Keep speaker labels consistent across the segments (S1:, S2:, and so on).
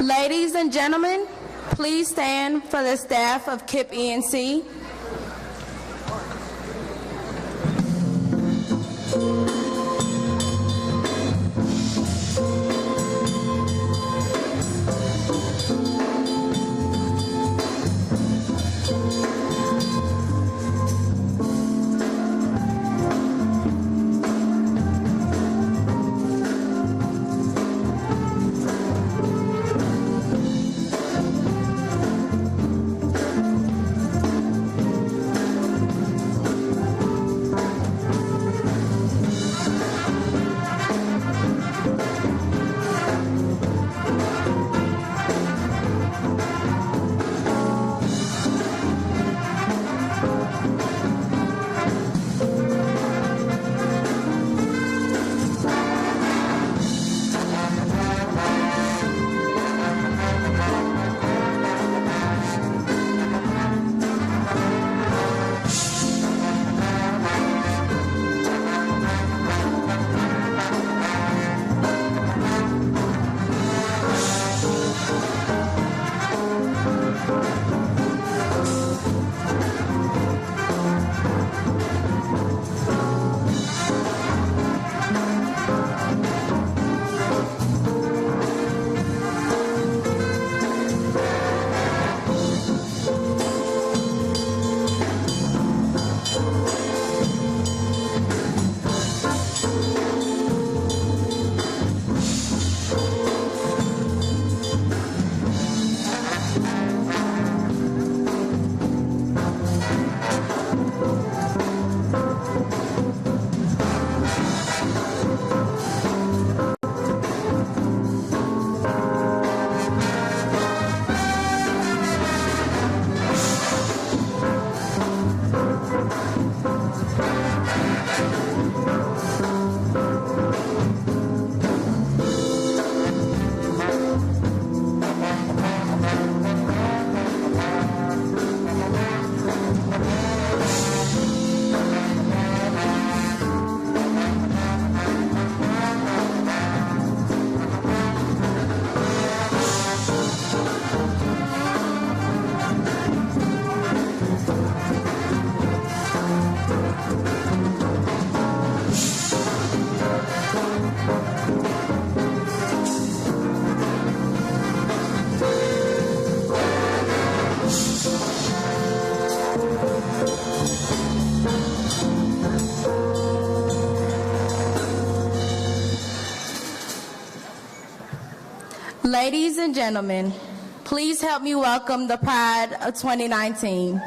S1: Ladies and gentlemen, please stand for the staff of KIPP ENC. Ladies and gentlemen, please help me welcome the Pride of 2019.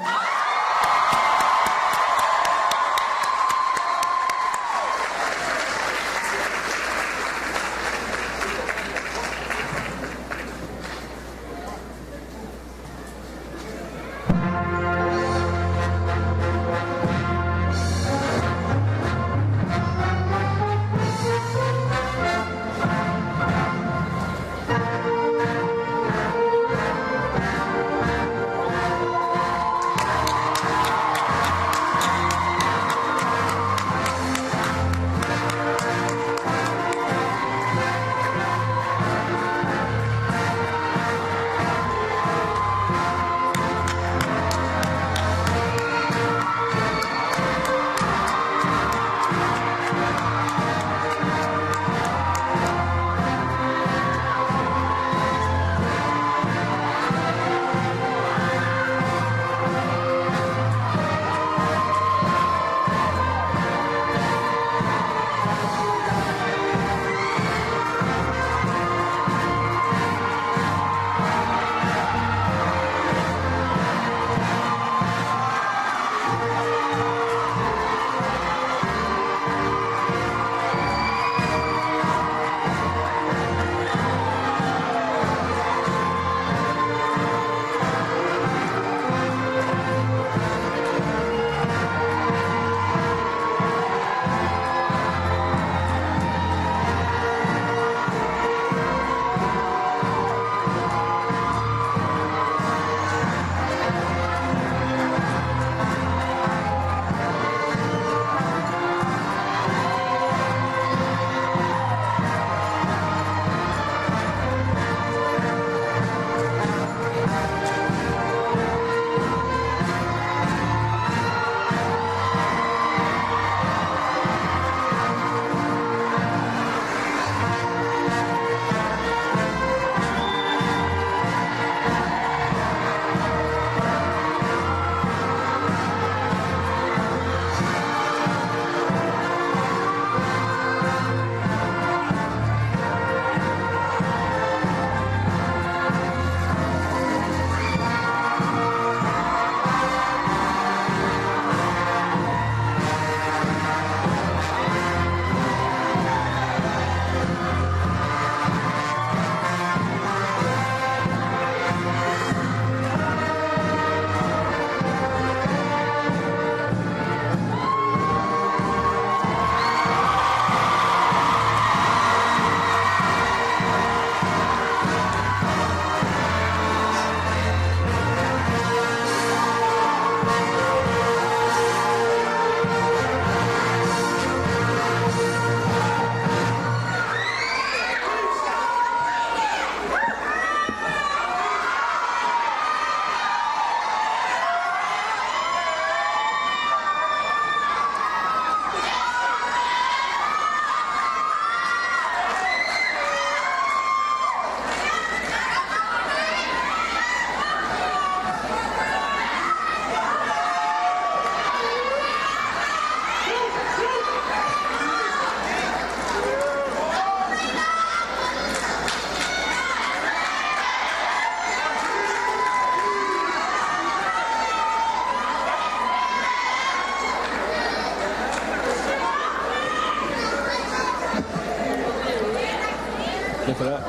S2: Lift it up.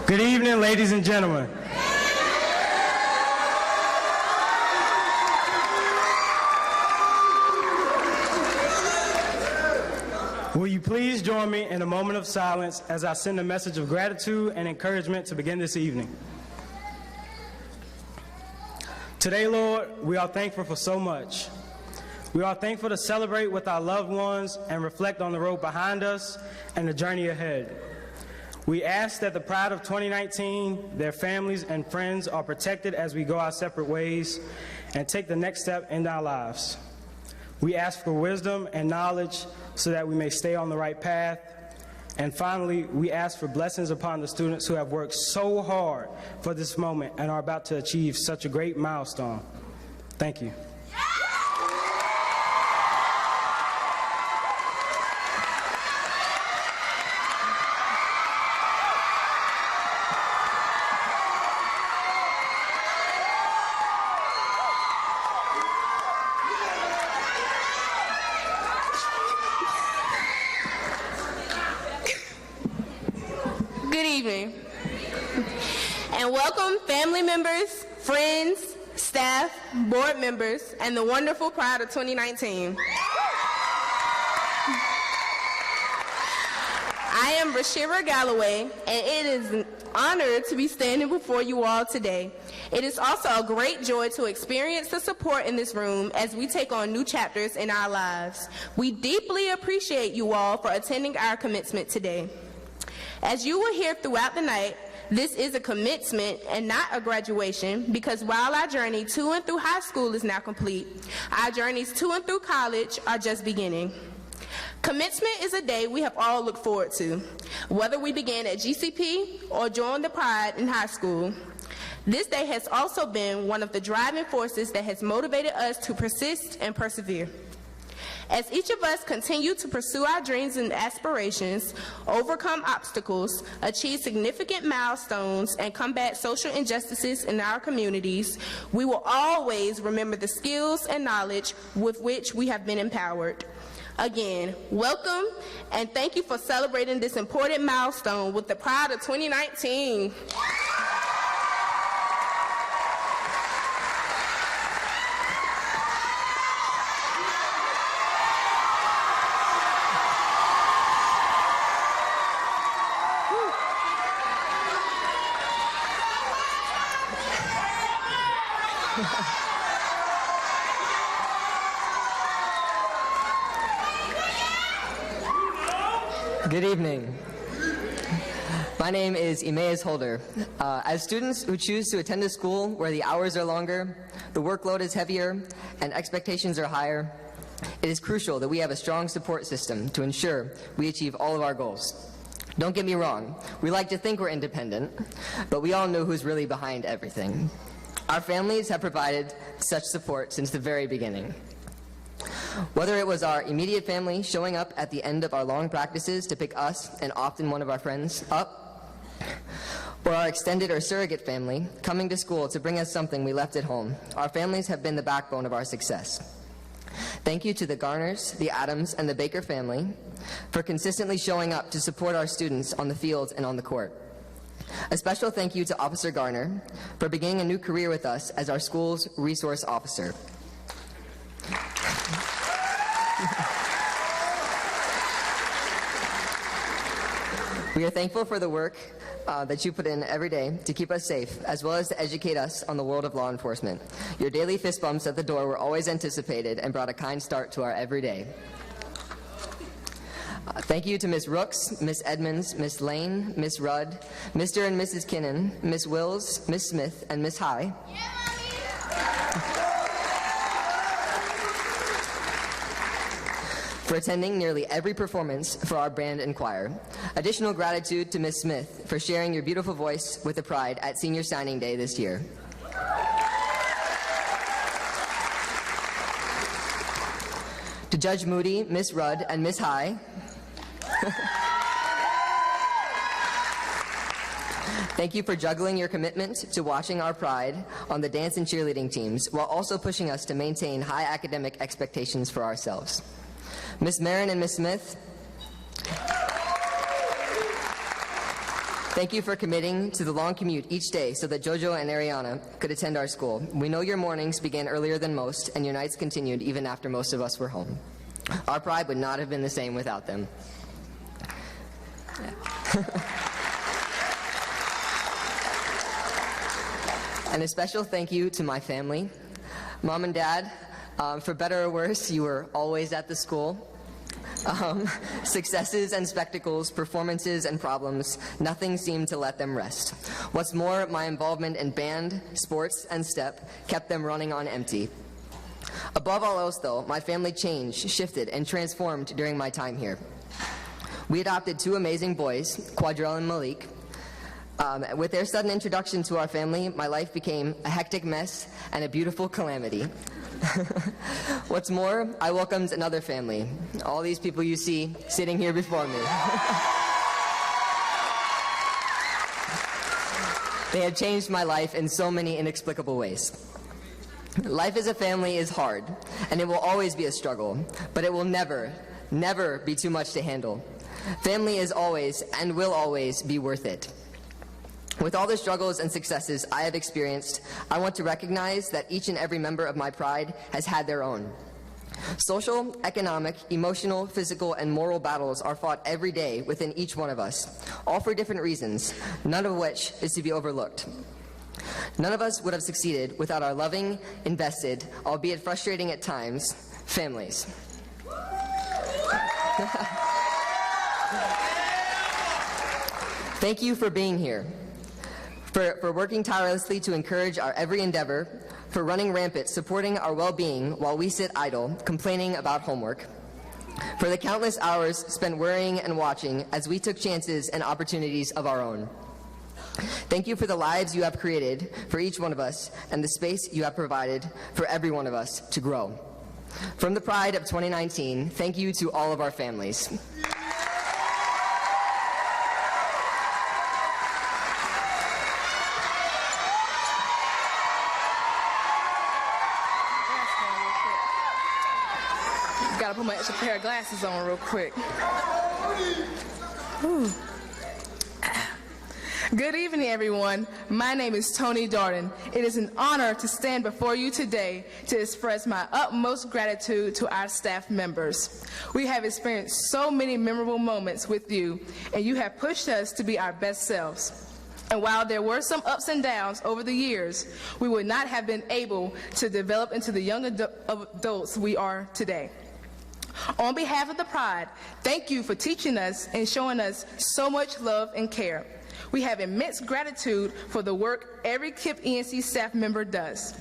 S2: Good evening, ladies and gentlemen. Will you please join me in a moment of silence as I send a message of gratitude and encouragement to begin this evening. Today, Lord, we are thankful for so much. We are thankful to celebrate with our loved ones and reflect on the road behind us and the journey ahead. We ask that the Pride of 2019, their families and friends are protected as we go our separate ways and take the next step in our lives. We ask for wisdom and knowledge so that we may stay on the right path. And finally, we ask for blessings upon the students who have worked so hard for this moment and are about to achieve such a great milestone. Thank you.
S1: Good evening. And welcome family members, friends, staff, board members, and the wonderful Pride of 2019. I am Rashira Galloway, and it is an honor to be standing before you all today. It is also a great joy to experience the support in this room as we take on new chapters in our lives. We deeply appreciate you all for attending our commencement today. As you will hear throughout the night, this is a commencement and not a graduation, because while our journey to and through high school is now complete, our journeys to and through college are just beginning. Commencement is a day we have all looked forward to, whether we began at GCP or joined the Pride in high school. This day has also been one of the driving forces that has motivated us to persist and persevere. As each of us continue to pursue our dreams and aspirations, overcome obstacles, achieve significant milestones, and combat social injustices in our communities, we will always remember the skills and knowledge with which we have been empowered. Again, welcome, and thank you for celebrating this important milestone with the Pride of 2019.
S3: Good evening. My name is Emmaus Holder. As students who choose to attend a school where the hours are longer, the workload is heavier, and expectations are higher, it is crucial that we have a strong support system to ensure we achieve all of our goals. Don't get me wrong, we like to think we're independent, but we all know who's really behind everything. Our families have provided such support since the very beginning. Whether it was our immediate family showing up at the end of our long practices to pick us and often one of our friends up, or our extended or surrogate family coming to school to bring us something we left at home, our families have been the backbone of our success. Thank you to the Garners, the Adams, and the Baker family for consistently showing up to support our students on the field and on the court. A special thank you to Officer Garner for beginning a new career with us as our school's resource officer. We are thankful for the work that you put in every day to keep us safe, as well as to educate us on the world of law enforcement. Your daily fist bumps at the door were always anticipated and brought a kind start to our everyday. Thank you to Ms. Rooks, Ms. Edmonds, Ms. Lane, Ms. Rudd, Mr. and Mrs. Kinnan, Ms. Wills, Ms. Smith, and Ms. High. For attending nearly every performance for our band and choir. Additional gratitude to Ms. Smith for sharing your beautiful voice with the Pride at Senior Signing Day this year. To Judge Moody, Ms. Rudd, and Ms. High. Thank you for juggling your commitment to watching our Pride on the dance and cheerleading teams, while also pushing us to maintain high academic expectations for ourselves. Ms. Marin and Ms. Smith, thank you for committing to the long commute each day so that Jojo and Ariana could attend our school. We know your mornings began earlier than most, and your nights continued even after most of us were home. Our Pride would not have been the same without them. And a special thank you to my family. Mom and Dad, for better or worse, you were always at the school. Successes and spectacles, performances and problems, nothing seemed to let them rest. What's more, my involvement in band, sports, and step kept them running on empty. Above all else, though, my family changed, shifted, and transformed during my time here. We adopted two amazing boys, Quadrell and Malik. With their sudden introduction to our family, my life became a hectic mess and a beautiful calamity. What's more, I welcomed another family, all these people you see sitting here before me. They have changed my life in so many inexplicable ways. Life as a family is hard, and it will always be a struggle, but it will never, never be too much to handle. Family is always and will always be worth it. With all the struggles and successes I have experienced, I want to recognize that each and every member of my pride has had their own. Social, economic, emotional, physical, and moral battles are fought every day within each one of us, all for different reasons, none of which is to be overlooked. None of us would have succeeded without our loving, invested, albeit frustrating at times, families. Thank you for being here, for working tirelessly to encourage our every endeavor, for running rampant, supporting our well-being while we sit idle, complaining about homework, for the countless hours spent worrying and watching as we took chances and opportunities of our own. Thank you for the lives you have created for each one of us and the space you have provided for every one of us to grow. From the Pride of 2019, thank you to all of our families.
S4: Gotta put my extra pair of glasses on real quick. Ooh. Good evening, everyone. My name is Tony Darden. It is an honor to stand before you today to express my utmost gratitude to our staff members. We have experienced so many memorable moments with you, and you have pushed us to be our best selves. And while there were some ups and downs over the years, we would not have been able to develop into the young adults we are today. On behalf of the Pride, thank you for teaching us and showing us so much love and care. We have immense gratitude for the work every KIPP ENC staff member does.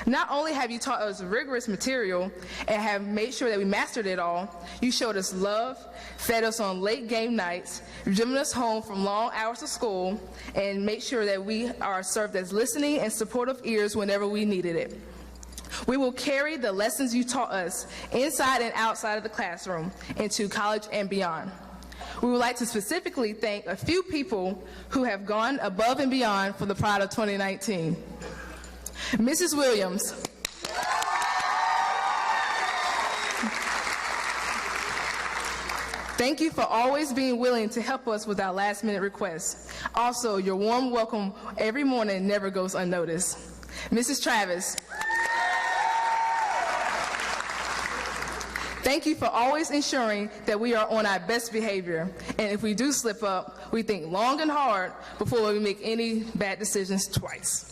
S4: Not only have you taught us rigorous material and have made sure that we mastered it all, you showed us love, fed us on late game nights, driven us home from long hours of school, and made sure that we are served as listening and supportive ears whenever we needed it. We will carry the lessons you taught us inside and outside of the classroom into college and beyond. We would like to specifically thank a few people who have gone above and beyond for the Pride of 2019. Mrs. Williams. Thank you for always being willing to help us with our last-minute requests. Also, your warm welcome every morning never goes unnoticed. Mrs. Travis. Thank you for always ensuring that we are on our best behavior, and if we do slip up, we think long and hard before we make any bad decisions twice.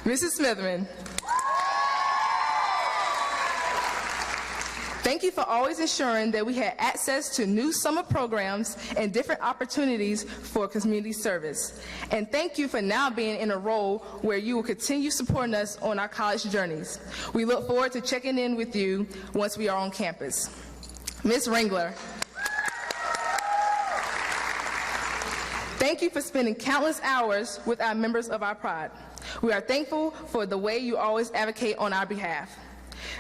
S4: Mrs. Smitherman. Thank you for always ensuring that we had access to new summer programs and different opportunities for community service. And thank you for now being in a role where you will continue supporting us on our college journeys. We look forward to checking in with you once we are on campus. Ms. Ringler. Thank you for spending countless hours with our members of our Pride. We are thankful for the way you always advocate on our behalf.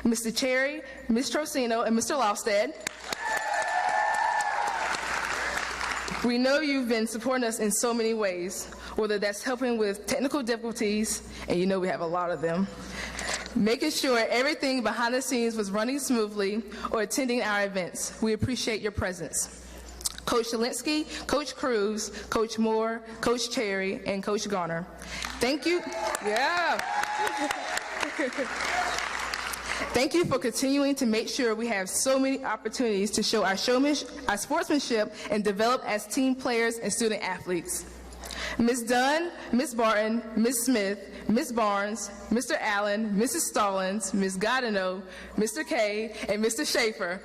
S4: Mr. Cherry, Ms. Trocino, and Mr. Lofstad, we know you've been supporting us in so many ways, whether that's helping with technical difficulties, and you know we have a lot of them, making sure everything behind the scenes was running smoothly, or attending our events. We appreciate your presence. Coach Shalinsky, Coach Cruz, Coach Moore, Coach Cherry, and Coach Garner. Thank you. Yeah. Thank you for continuing to make sure we have so many opportunities to show our sportsmanship and develop as team players and student athletes. Ms. Dunn, Ms. Barton, Ms. Smith, Ms. Barnes, Mr. Allen, Mrs. Stallings, Ms. Godineau, Mr. Kay, and Mr. Schaefer.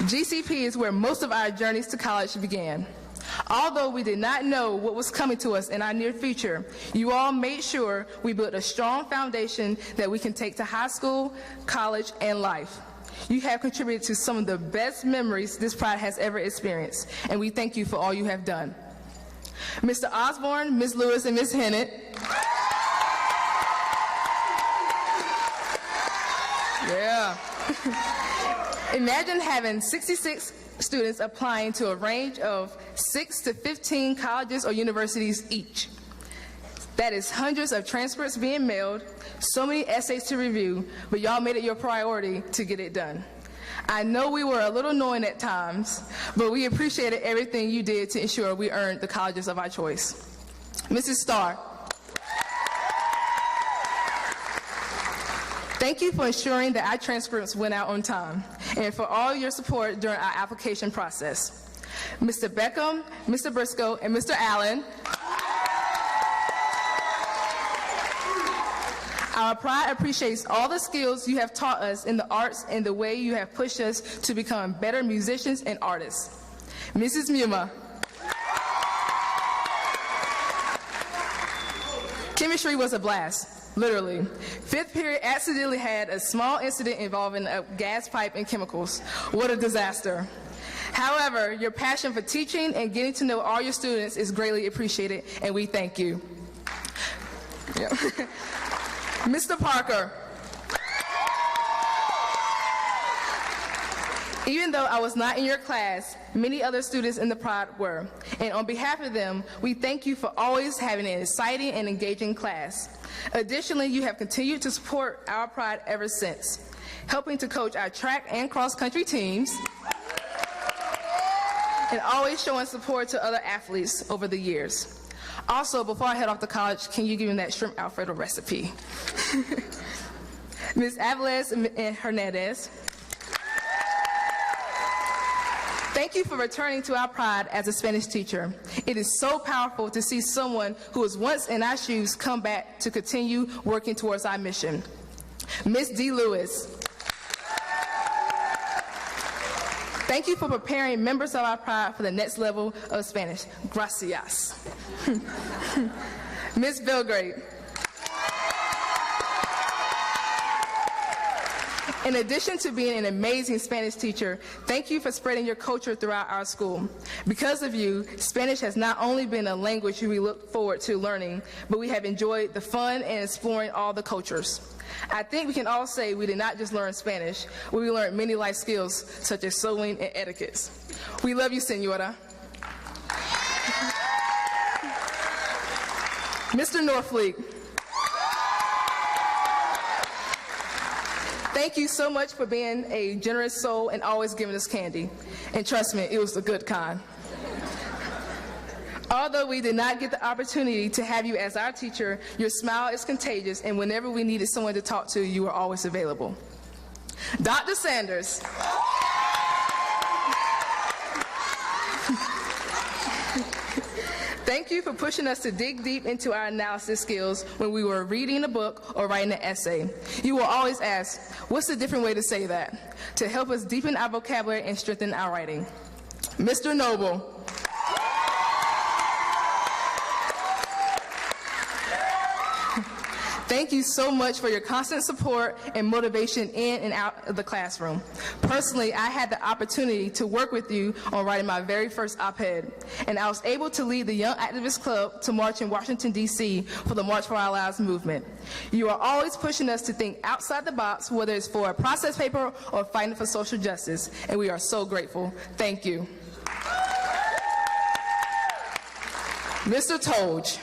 S4: GCP is where most of our journeys to college began. Although we did not know what was coming to us in our near future, you all made sure we built a strong foundation that we can take to high school, college, and life. You have contributed to some of the best memories this Pride has ever experienced, and we thank you for all you have done. Mr. Osborne, Ms. Lewis, and Ms. Hennett. Yeah. Imagine having 66 students applying to a range of 6 to 15 colleges or universities each. That is hundreds of transcripts being mailed, so many essays to review, but y'all made it your priority to get it done. I know we were a little annoying at times, but we appreciated everything you did to ensure we earned the colleges of our choice. Mrs. Starr, thank you for ensuring that our transcripts went out on time, and for all your support during our application process. Mr. Beckham, Mr. Briscoe, and Mr. Allen, our pride appreciates all the skills you have taught us in the arts and the way you have pushed us to become better musicians and artists. Mrs. Muma, chemistry was a blast, literally. Fifth period accidentally had a small incident involving a gas pipe and chemicals. What a disaster. However, your passion for teaching and getting to know all your students is greatly appreciated, and we thank you. Yeah. Mr. Parker, even though I was not in your class, many other students in the Pride were. And on behalf of them, we thank you for always having an exciting and engaging class. Additionally, you have continued to support our Pride ever since, helping to coach our track and cross-country teams, and always showing support to other athletes over the years. Also, before I head off to college, can you give me that shrimp Alfredo recipe? Ms. Aviles and Hernandez, thank you for returning to our Pride as a Spanish teacher. It is so powerful to see someone who was once in our shoes come back to continue working towards our mission. Ms. D. Lewis, thank you for preparing members of our Pride for the next level of Spanish. Gracias. Ms. Belgrade, in addition to being an amazing Spanish teacher, thank you for spreading your culture throughout our school. Because of you, Spanish has not only been a language we look forward to learning, but we have enjoyed the fun and exploring all the cultures. I think we can all say we did not just learn Spanish, but we learned many life skills such as sewing and etiquettes. We love you, Senora. Mr. Norfleet, thank you so much for being a generous soul and always giving us candy. And trust me, it was the good kind. Although we did not get the opportunity to have you as our teacher, your smile is contagious, and whenever we needed someone to talk to, you were always available. Dr. Sanders, thank you for pushing us to dig deep into our analysis skills when we were reading a book or writing an essay. You will always ask, what's a different way to say that? To help us deepen our vocabulary and strengthen our writing. Mr. Noble, thank you so much for your constant support and motivation in and out of the classroom. Personally, I had the opportunity to work with you on writing my very first op-ed, and I was able to lead the Young Activist Club to march in Washington, D.C. for the March for Our Lives movement. You are always pushing us to think outside the box, whether it's for a process paper or fighting for social justice, and we are so grateful. Thank you. Mr. Tolge,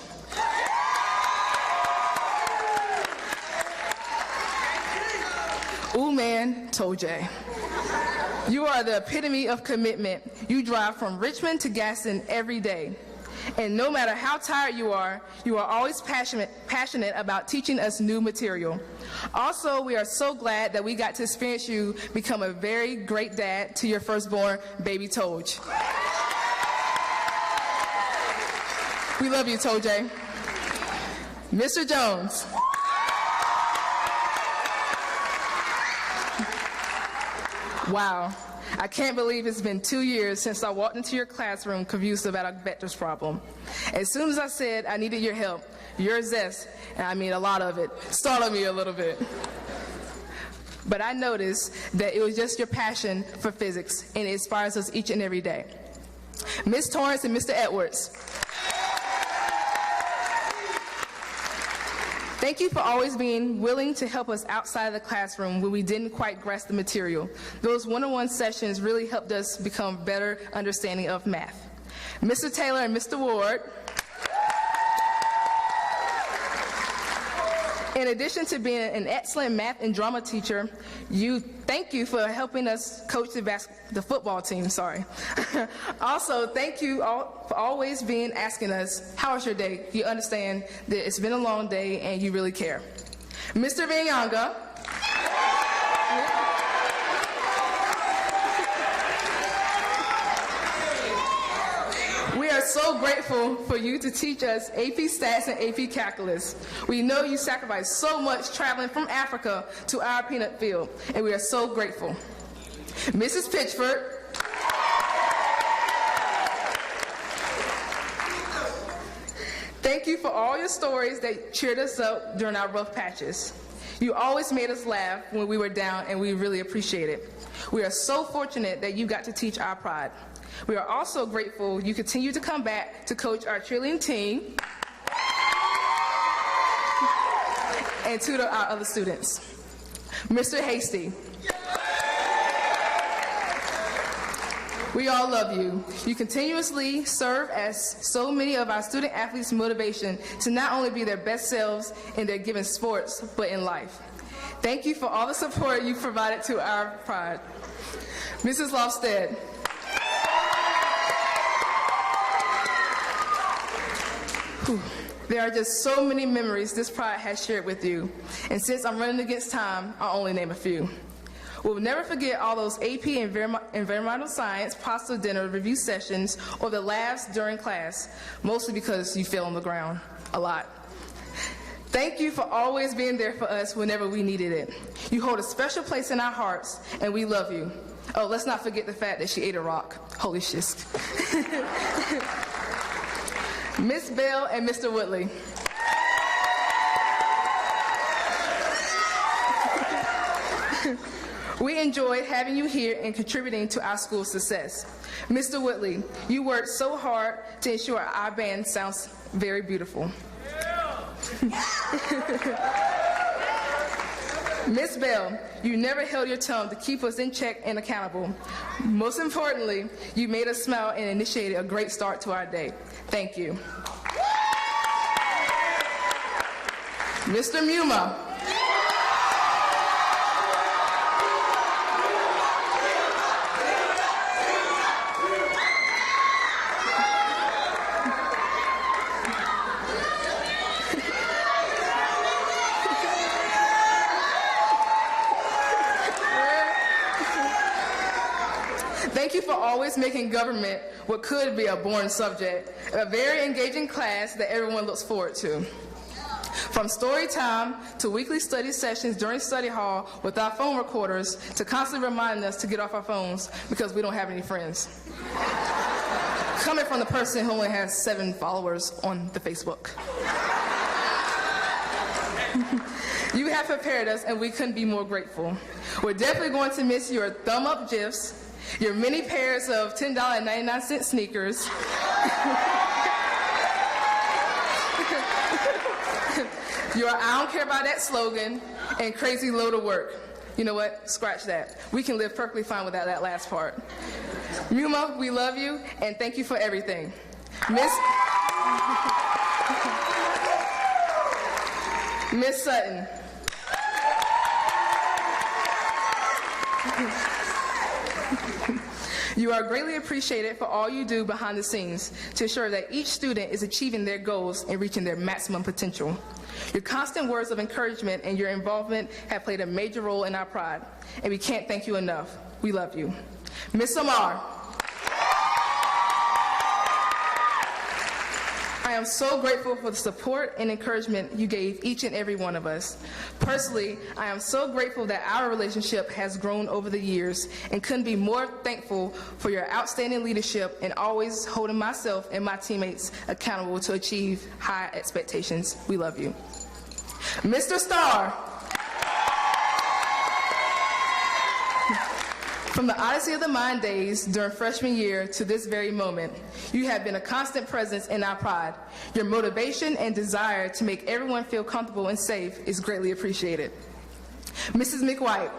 S4: ooh man, Toje. You are the epitome of commitment. You drive from Richmond to Gaston every day. And no matter how tired you are always passionate about teaching us new material. Also, we are so glad that we got to experience you become a very great dad to your firstborn, baby Toje. We love you, Toje. Mr. Jones. Wow, I can't believe it's been 2 years since I walked into your classroom confused about a vectors problem. As soon as I said I needed your help, your zest, and I mean a lot of it, startled me a little bit. But I noticed that it was just your passion for physics, and it inspires us each and every day. Ms. Torrance and Mr. Edwards, thank you for always being willing to help us outside of the classroom when we didn't quite grasp the material. Those one-on-one sessions really helped us become better understanding of math. Mr. Taylor and Mr. Ward, In addition to being an excellent math and drama teacher, thank you for helping us coach the football team, sorry. Also, thank you all for always asking us, how was your day? You understand that it's been a long day and you really care. Mr. Vinyanga. We are so grateful for you to teach us AP Stats and AP Calculus. We know you sacrificed so much traveling from Africa to our peanut field, and we are so grateful. Mrs. Pitchford. Thank you for all your stories that cheered us up during our rough patches. You always made us laugh when we were down, and we really appreciate it. We are so fortunate that you got to teach our pride. We are also grateful you continue to come back to coach our cheerleading team and tutor our other students. Mr. Hasty. We all love you. You continuously serve as so many of our student athletes' motivation to not only be their best selves in their given sports, but in life. Thank you for all the support you provided to our pride. Mrs. Lofstead. There are just so many memories this pride has shared with you, and since I'm running against time, I'll only name a few. We'll never forget all those AP and environmental science pasta dinner review sessions or the laughs during class, mostly because you fell on the ground a lot. Thank you for always being there for us whenever we needed it. You hold a special place in our hearts, and we love you. Oh, let's not forget the fact that she ate a rock. Holy shisk. Miss Bell and Mr. Woodley. We enjoyed having you here and contributing to our school's success. Mr. Woodley, you worked so hard to ensure our band sounds very beautiful. Miss Bell, you never held your tongue to keep us in check and accountable. Most importantly, you made us smile and initiated a great start to our day. Thank you. Mr. Muma. Thank you for always making government what could be a boring subject, a very engaging class that everyone looks forward to. From story time to weekly study sessions during study hall with our phone recorders to constantly reminding us to get off our phones because we don't have any friends. Coming from the person who only has 7 followers on the Facebook. You have prepared us and we couldn't be more grateful. We're definitely going to miss your thumb up gifs, your many pairs of $10.99 sneakers, your I don't care about that slogan, and crazy load of work. You know what? Scratch that. We can live perfectly fine without that last part. Muma, we love you, and thank you for everything. Miss Sutton. You are greatly appreciated for all you do behind the scenes to ensure that each student is achieving their goals and reaching their maximum potential. Your constant words of encouragement and your involvement have played a major role in our pride, and we can't thank you enough. We love you. Ms. Amar. I am so grateful for the support and encouragement you gave each and every one of us. Personally, I am so grateful that our relationship has grown over the years and couldn't be more thankful for your outstanding leadership and always holding myself and my teammates accountable to achieve high expectations. We love you. Mr. Starr. From the Odyssey of the Mind days during freshman year to this very moment, you have been a constant presence in our pride. Your motivation and desire to make everyone feel comfortable and safe is greatly appreciated. Mrs. McWhite.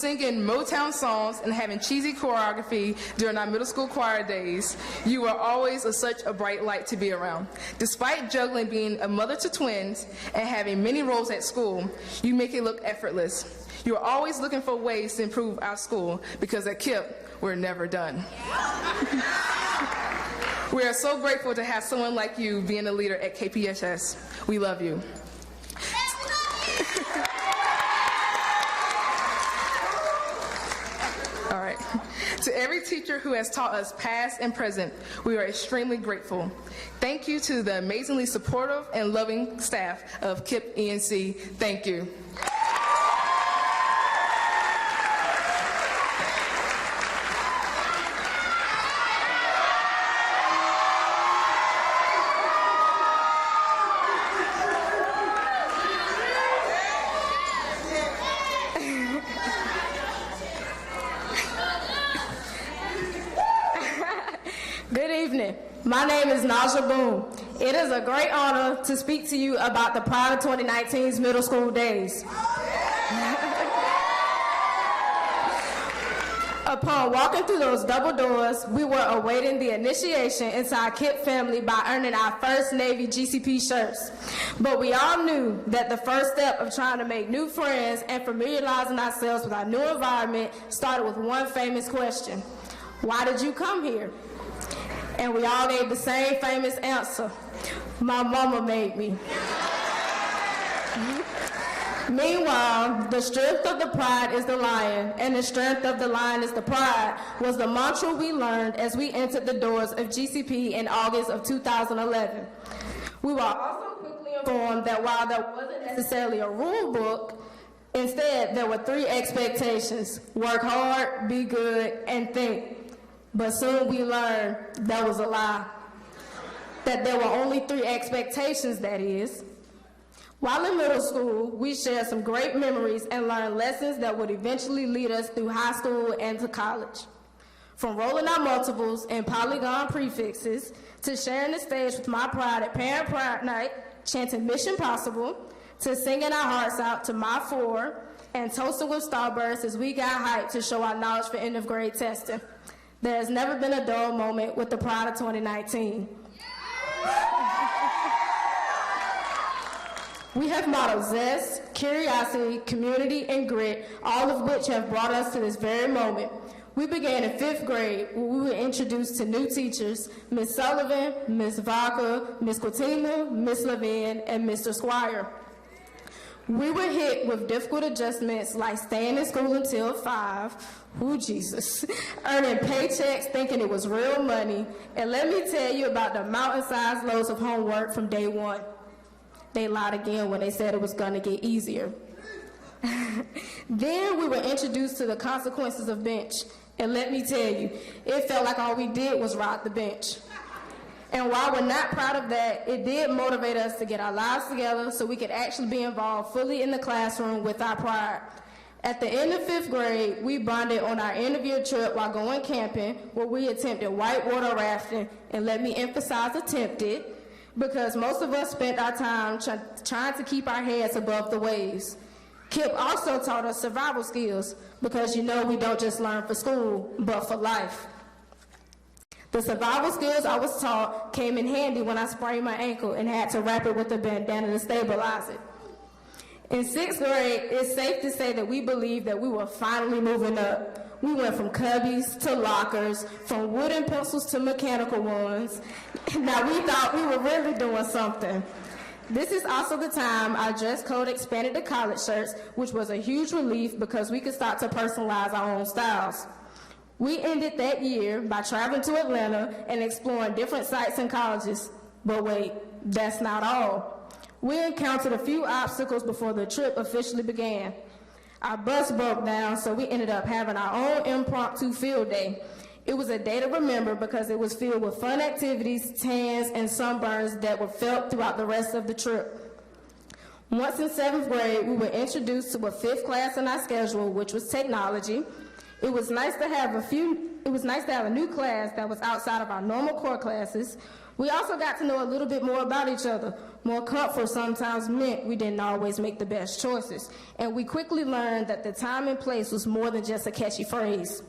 S4: singing Motown songs and having cheesy choreography during our middle school choir days. You were always such a bright light to be around. Despite juggling being a mother to twins and having many roles at school, you make it look effortless. You are always looking for ways to improve our school because at KIPP, we're never done. We are so grateful to have someone like you being a leader at KPSS. We love you. All right. To every teacher who has taught us past and present, we are extremely grateful. Thank you to the amazingly supportive and loving staff of KIPP ENC. Thank you.
S1: Good evening. My name is Naja Boone. It is a great honor to speak to you about the Pride of 2019's middle school days. Upon walking through those double doors, we were awaiting the initiation into our KIPP family by earning our first Navy GCP shirts. But we all knew that the first step of trying to make new friends and familiarizing ourselves with our new environment started with one famous question: why did you come here? And we all gave the same famous answer: my mama made me. Meanwhile, the strength of the pride is the lion, and the strength of the lion is the pride, was the mantra we learned as we entered the doors of GCP in August of 2011. We were also quickly informed that while there wasn't necessarily a rule book, instead there were 3 expectations: work hard, be good, and think. But soon we learned that was a lie. That there were only 3 expectations, that is. While in middle school, we shared some great memories and learned lessons that would eventually lead us through high school and to college. From rolling our multiples and polygon prefixes, to sharing the stage with my pride at Parent Pride Night, chanting Mission Possible, to singing our hearts out to My 4, and toasting with Starburst as we got hyped to show our knowledge for end of grade testing. There has never been a dull moment with the Pride of 2019. We have modeled zest, curiosity, community, and grit, all of which have brought us to this very moment. We began in 5th grade where we were introduced to new teachers: Ms. Sullivan, Ms. Vaca, Ms. Quatima, Ms. Levin, and Mr. Squire. We were hit with difficult adjustments like staying in school until 5, ooh, Jesus, earning paychecks thinking it was real money, and let me tell you about the mountain-sized loads of homework from day 1. They lied again when they said it was gonna get easier. Then we were introduced to the consequences of bench, and let me tell you, it felt like all we did was ride the bench. And while we're not proud of that, it did motivate us to get our lives together so we could actually be involved fully in the classroom with our pride. At the end of 5th grade, we bonded on our end-of-year trip while going camping, where we attempted whitewater rafting, and let me emphasize attempted, because most of us spent our time trying to keep our heads above the waves. KIPP also taught us survival skills, because you know we don't just learn for school, but for life. The survival skills I was taught came in handy when I sprained my ankle and had to wrap it with a bandana to stabilize it. In 6th grade, it's safe to say that we believed that we were finally moving up. We went from cubbies to lockers, from wooden pencils to mechanical ones. Now we thought we were really doing something. This is also the time our dress code expanded to college shirts, which was a huge relief because we could start to personalize our own styles. We ended that year by traveling to Atlanta and exploring different sites and colleges. But wait, that's not all. We encountered a few obstacles before the trip officially began. Our bus broke down, so we ended up having our own impromptu field day. It was a day to remember because it was filled with fun activities, tans, and sunburns that were felt throughout the rest of the trip. Once in 7th grade, we were introduced to a 5th class in our schedule, which was technology. It was nice to have a new class that was outside of our normal core classes, We also got to know a little bit more about each other. More comfort sometimes meant we didn't always make the best choices, and we quickly learned that the time and place was more than just a catchy phrase.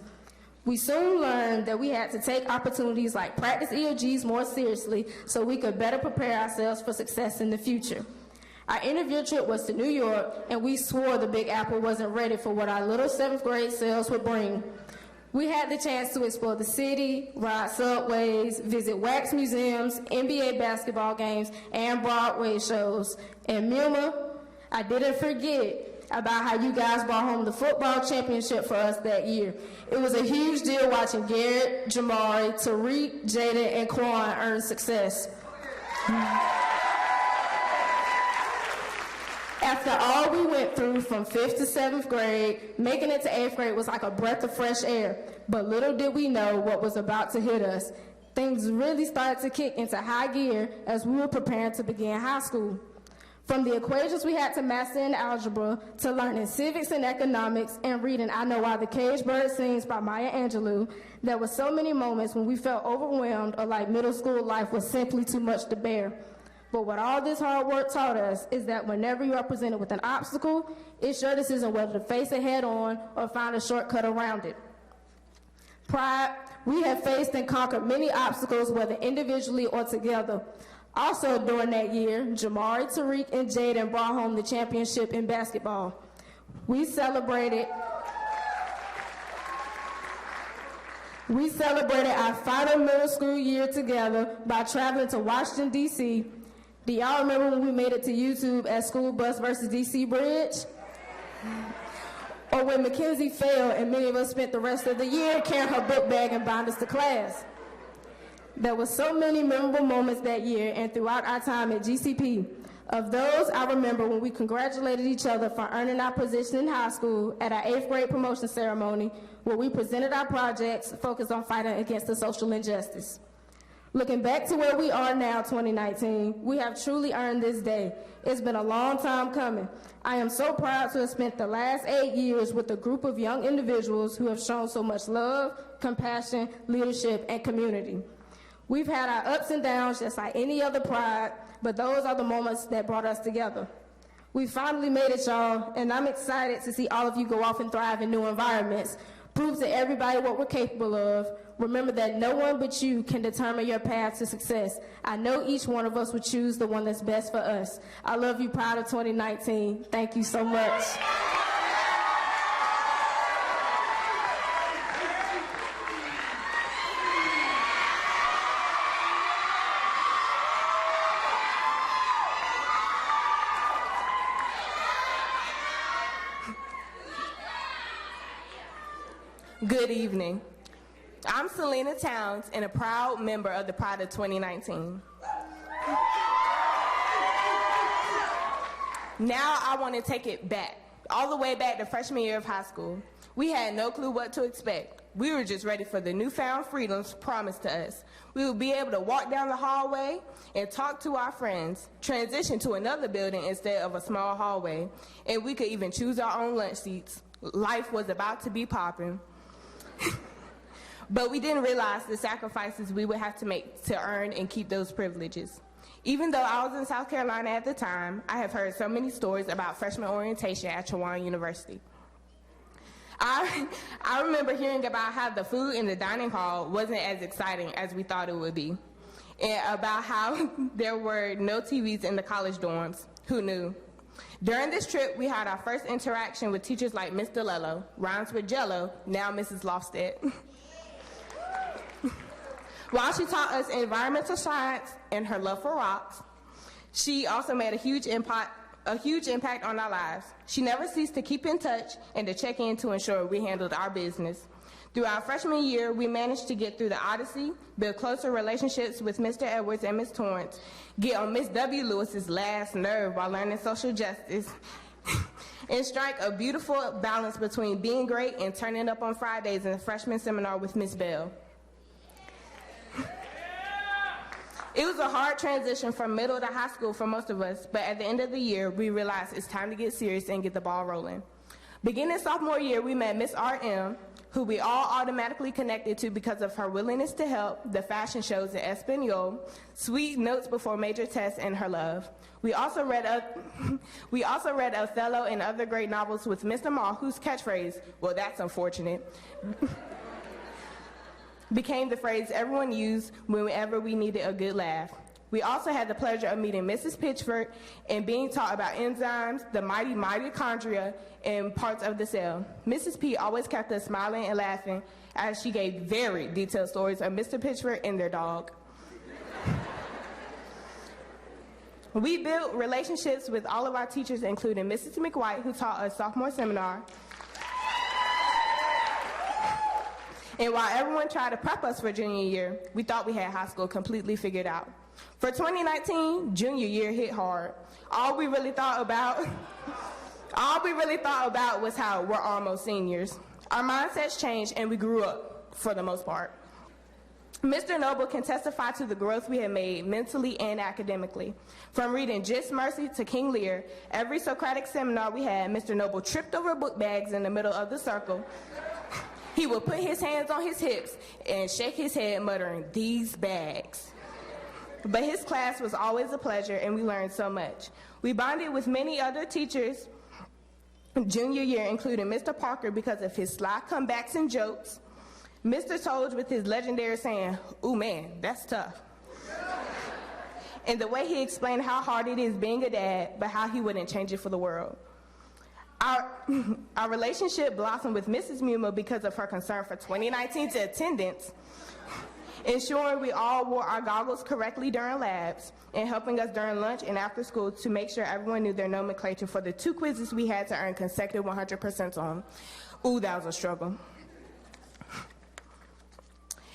S1: We soon learned that we had to take opportunities like practice EOGs more seriously so we could better prepare ourselves for success in the future. Our interview trip was to New York, and we swore the Big Apple wasn't ready for what our little 7th grade selves would bring. We had the chance to explore the city, ride subways, visit wax museums, NBA basketball games, and Broadway shows. And Milma, I didn't forget about how you guys brought home the football championship for us that year. It was a huge deal watching Garrett, Jamari, Tariq, Jaden, and Quan earn success. After all we went through from 5th to 7th grade, making it to 8th grade was like a breath of fresh air. But little did we know what was about to hit us. Things really started to kick into high gear as we were preparing to begin high school. From the equations we had to master in algebra, to learning civics and economics, and reading I Know Why the Caged Bird Sings by Maya Angelou, there were so many moments when we felt overwhelmed or like middle school life was simply too much to bear. But what all this hard work taught us is that whenever you are presented with an obstacle, it's your decision whether to face it head on or find a shortcut around it. Pride, we have faced and conquered many obstacles, whether individually or together. Also during that year, Jamari, Tariq, and Jaden brought home the championship in basketball. We celebrated our final middle school year together by traveling to Washington, D.C. Do y'all remember when we made it to YouTube at School Bus versus D.C. Bridge? Or when Mackenzie failed and many of us spent the rest of the year carrying her book bag and binders to class? There were so many memorable moments that year and throughout our time at GCP. Of those, I remember when we congratulated each other for earning our position in high school at our 8th grade promotion ceremony, where we presented our projects focused on fighting against the social injustice. Looking back to where we are now, 2019, we have truly earned this day. It's been a long time coming. I am so proud to have spent the last 8 years with a group of young individuals who have shown so much love, compassion, leadership, and community. We've had our ups and downs just like any other pride, but those are the moments that brought us together. We finally made it, y'all, and I'm excited to see all of you go off and thrive in new environments. Prove to everybody what we're capable of. Remember that no one but you can determine your path to success. I know each one of us would choose the one that's best for us. I love you, proud of 2019. Thank you so much.
S5: Good evening. I'm Selena Towns and a proud member of the Pride of 2019. Now I want to take it back, all the way back to freshman year of high school. We had no clue what to expect. We were just ready for the newfound freedoms promised to us. We would be able to walk down the hallway and talk to our friends, transition to another building instead of a small hallway, and we could even choose our own lunch seats. Life was about to be popping. But we didn't realize the sacrifices we would have to make to earn and keep those privileges. Even though I was in South Carolina at the time, I have heard so many stories about freshman orientation at Chowan University. I remember hearing about how the food in the dining hall wasn't as exciting as we thought it would be, and about how there were no TVs in the college dorms. Who knew? During this trip, we had our first interaction with teachers like Ms. DeLello, rhymes with Jello, now Mrs. Lofstead. While she taught us environmental science and her love for rocks, she also made a huge impact on our lives. She never ceased to keep in touch and to check in to ensure we handled our business. Through our freshman year, we managed to get through the Odyssey, build closer relationships with Mr. Edwards and Ms. Torrance, get on Ms. W. Lewis's last nerve while learning social justice, and strike a beautiful balance between being great and turning up on Fridays in the freshman seminar with Ms. Bell. It was a hard transition from middle to high school for most of us, but at the end of the year, we realized it's time to get serious and get the ball rolling. Beginning sophomore year, we met Miss R.M., who we all automatically connected to because of her willingness to help, the fashion shows in Espanol, sweet notes before major tests, and her love. We also read Othello and other great novels with Mr. Maul, whose catchphrase, "Well, that's unfortunate," became the phrase everyone used whenever we needed a good laugh. We also had the pleasure of meeting Mrs. Pitchford and being taught about enzymes, the mighty mitochondria, and parts of the cell. Mrs. P always kept us smiling and laughing as she gave very detailed stories of Mr. Pitchford and their dog. We built relationships with all of our teachers, including Mrs. McWhite, who taught us sophomore seminar. And while everyone tried to prep us for junior year, we thought we had high school completely figured out. For 2019, junior year hit hard. All we really thought about was how we're almost seniors. Our mindsets changed and we grew up, for the most part. Mr. Noble can testify to the growth we have made mentally and academically. From reading Just Mercy to King Lear, every Socratic seminar we had, Mr. Noble tripped over book bags in the middle of the circle. He would put his hands on his hips and shake his head, muttering, "These bags." But his class was always a pleasure, and we learned so much. We bonded with many other teachers junior year, including Mr. Parker because of his sly comebacks and jokes, Mr. Toge with his legendary saying, "Ooh man, that's tough," and the way he explained how hard it is being a dad, but how he wouldn't change it for the world. Our relationship blossomed with Mrs. Muma because of her concern for 2019's attendance, ensuring we all wore our goggles correctly during labs, and helping us during lunch and after school to make sure everyone knew their nomenclature for the 2 quizzes we had to earn consecutive 100% on. Ooh, that was a struggle.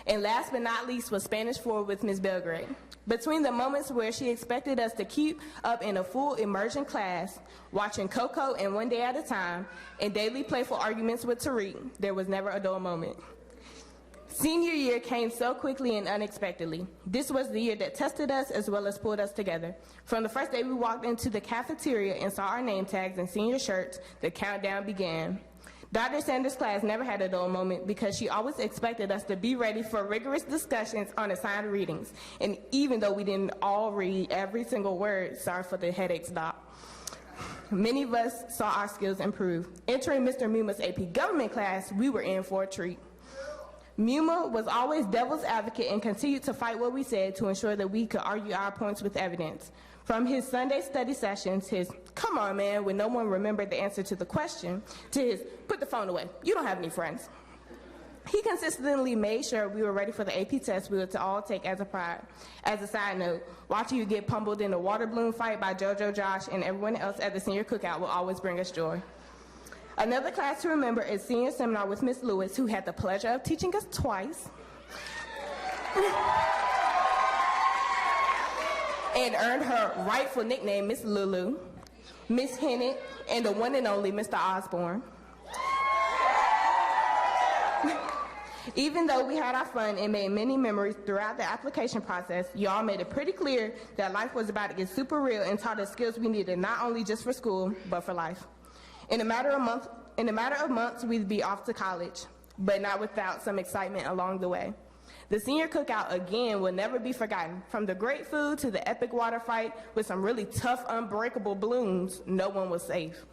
S5: And last but not least was Spanish 4 with Ms. Belgrade. Between the moments where she expected us to keep up in a full immersion class, watching Coco and One Day at a Time, and daily playful arguments with Tariq, there was never a dull moment. Senior year came so quickly and unexpectedly. This was the year that tested us as well as pulled us together. From the first day we walked into the cafeteria and saw our name tags and senior shirts, the countdown began. Dr. Sanders' class never had a dull moment because she always expected us to be ready for rigorous discussions on assigned readings. And even though we didn't all read every single word, sorry for the headaches, Doc, many of us saw our skills improve. Entering Mr. Muma's AP government class, we were in for a treat. Muma was always devil's advocate and continued to fight what we said to ensure that we could argue our points with evidence. From his Sunday study sessions, his "come on man" when no one remembered the answer to the question, to his "put the phone away, you don't have any friends." He consistently made sure we were ready for the AP test we were to all take as a pride. As a side note, watching you get pummeled in a water balloon fight by JoJo, Josh, and everyone else at the senior cookout will always bring us joy. Another class to remember is senior seminar with Miss Lewis, who had the pleasure of teaching us twice and earned her rightful nickname, Miss Lulu, Miss Hennett, and the one and only Mr. Osborne. Even though we had our fun and made many memories throughout the application process, y'all made it pretty clear that life was about to get super real and taught us skills we needed not only just for school, but for life. In a matter of months, we'd be off to college, but not without some excitement along the way. The senior cookout, again, will never be forgotten. From the great food to the epic water fight with some really tough, unbreakable balloons, no one was safe.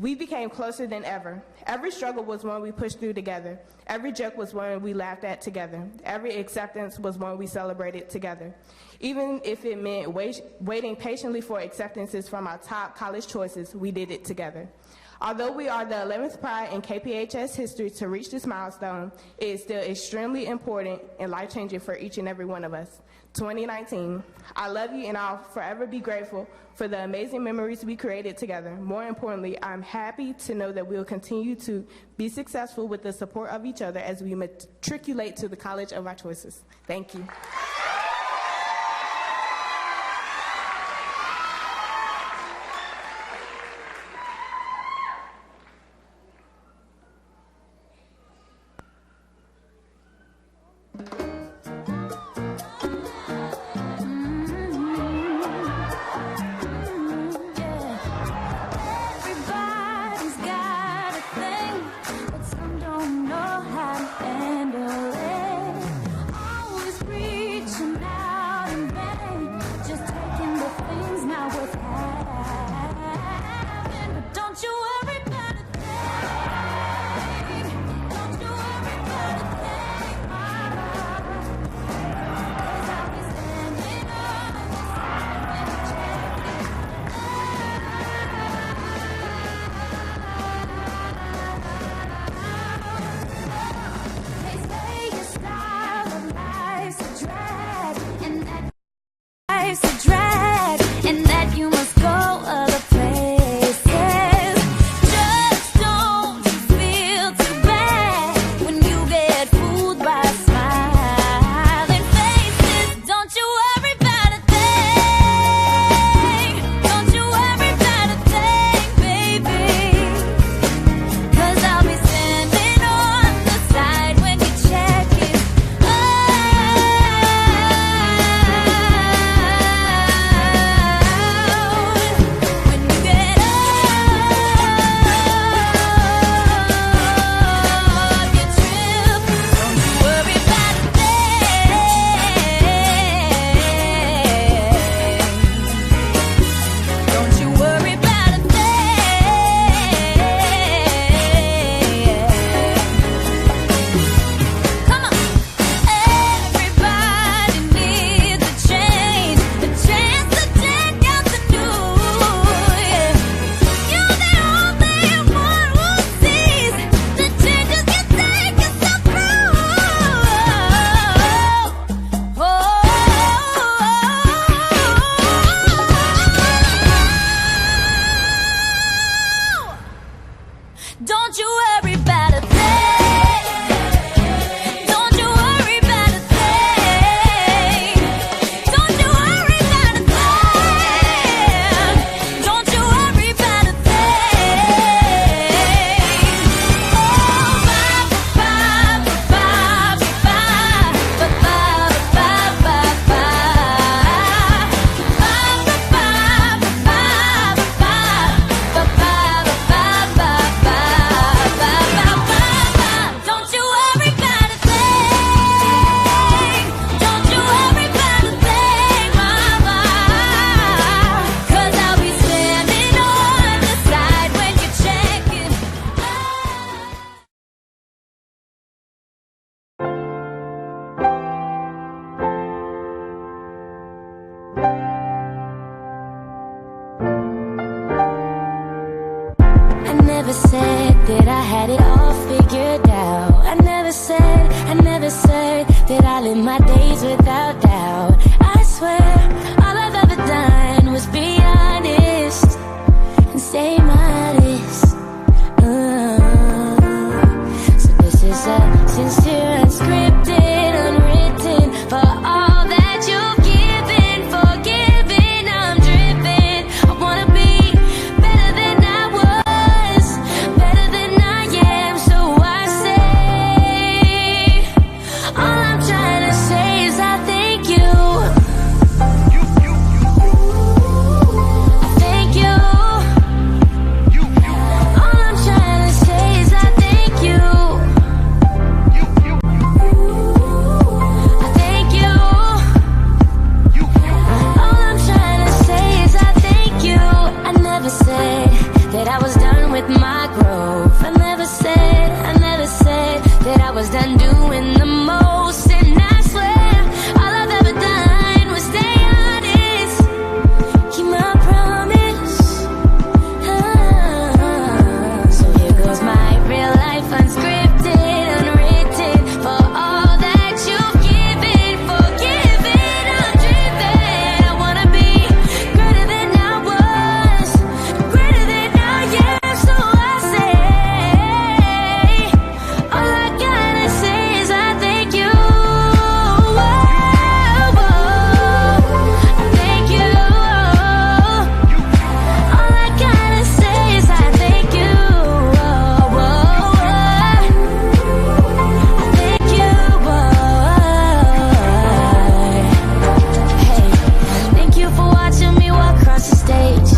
S5: We became closer than ever. Every struggle was one we pushed through together. Every joke was one we laughed at together. Every acceptance was one we celebrated together. Even if it meant waiting patiently for acceptances from our top college choices, we did it together. Although we are the 11th pride in KPHS history to reach this milestone, it is still extremely important and life-changing for each and every one of us. 2019, I love you and I'll forever be grateful for the amazing memories we created together. More importantly, I'm happy to know that we'll continue to be successful with the support of each other as we matriculate to the college of our choices. Thank you.
S6: Everybody's got a thing, but some don't know that I had it all figured out. I never said that I live my days without doubt. I swear, all I've ever done was be honest and stay modest. So this is a sincere, unscripted, unwritten, for all that you've given, forgiven. I'm driven. I wanna be better than I was, better than I am. So I say, all I'm trying to say is I thank you. I thank you. All I'm trying to say is I thank you. I thank you. All I'm trying to say is I thank you. I never said that I was done with my growth. I never said that I was done doing the most. And I swear, all I've ever done was stay honest, keep my promise. So here goes my real life, unscripted, unwritten, for all that you've given, forgiven. I'm driven. I wanna be greater than I was, greater than I am. So I say, all I gotta say is I thank you. I thank you. All I gotta say is I thank you. I thank you. Hey, thank you for watching me walk across the stage,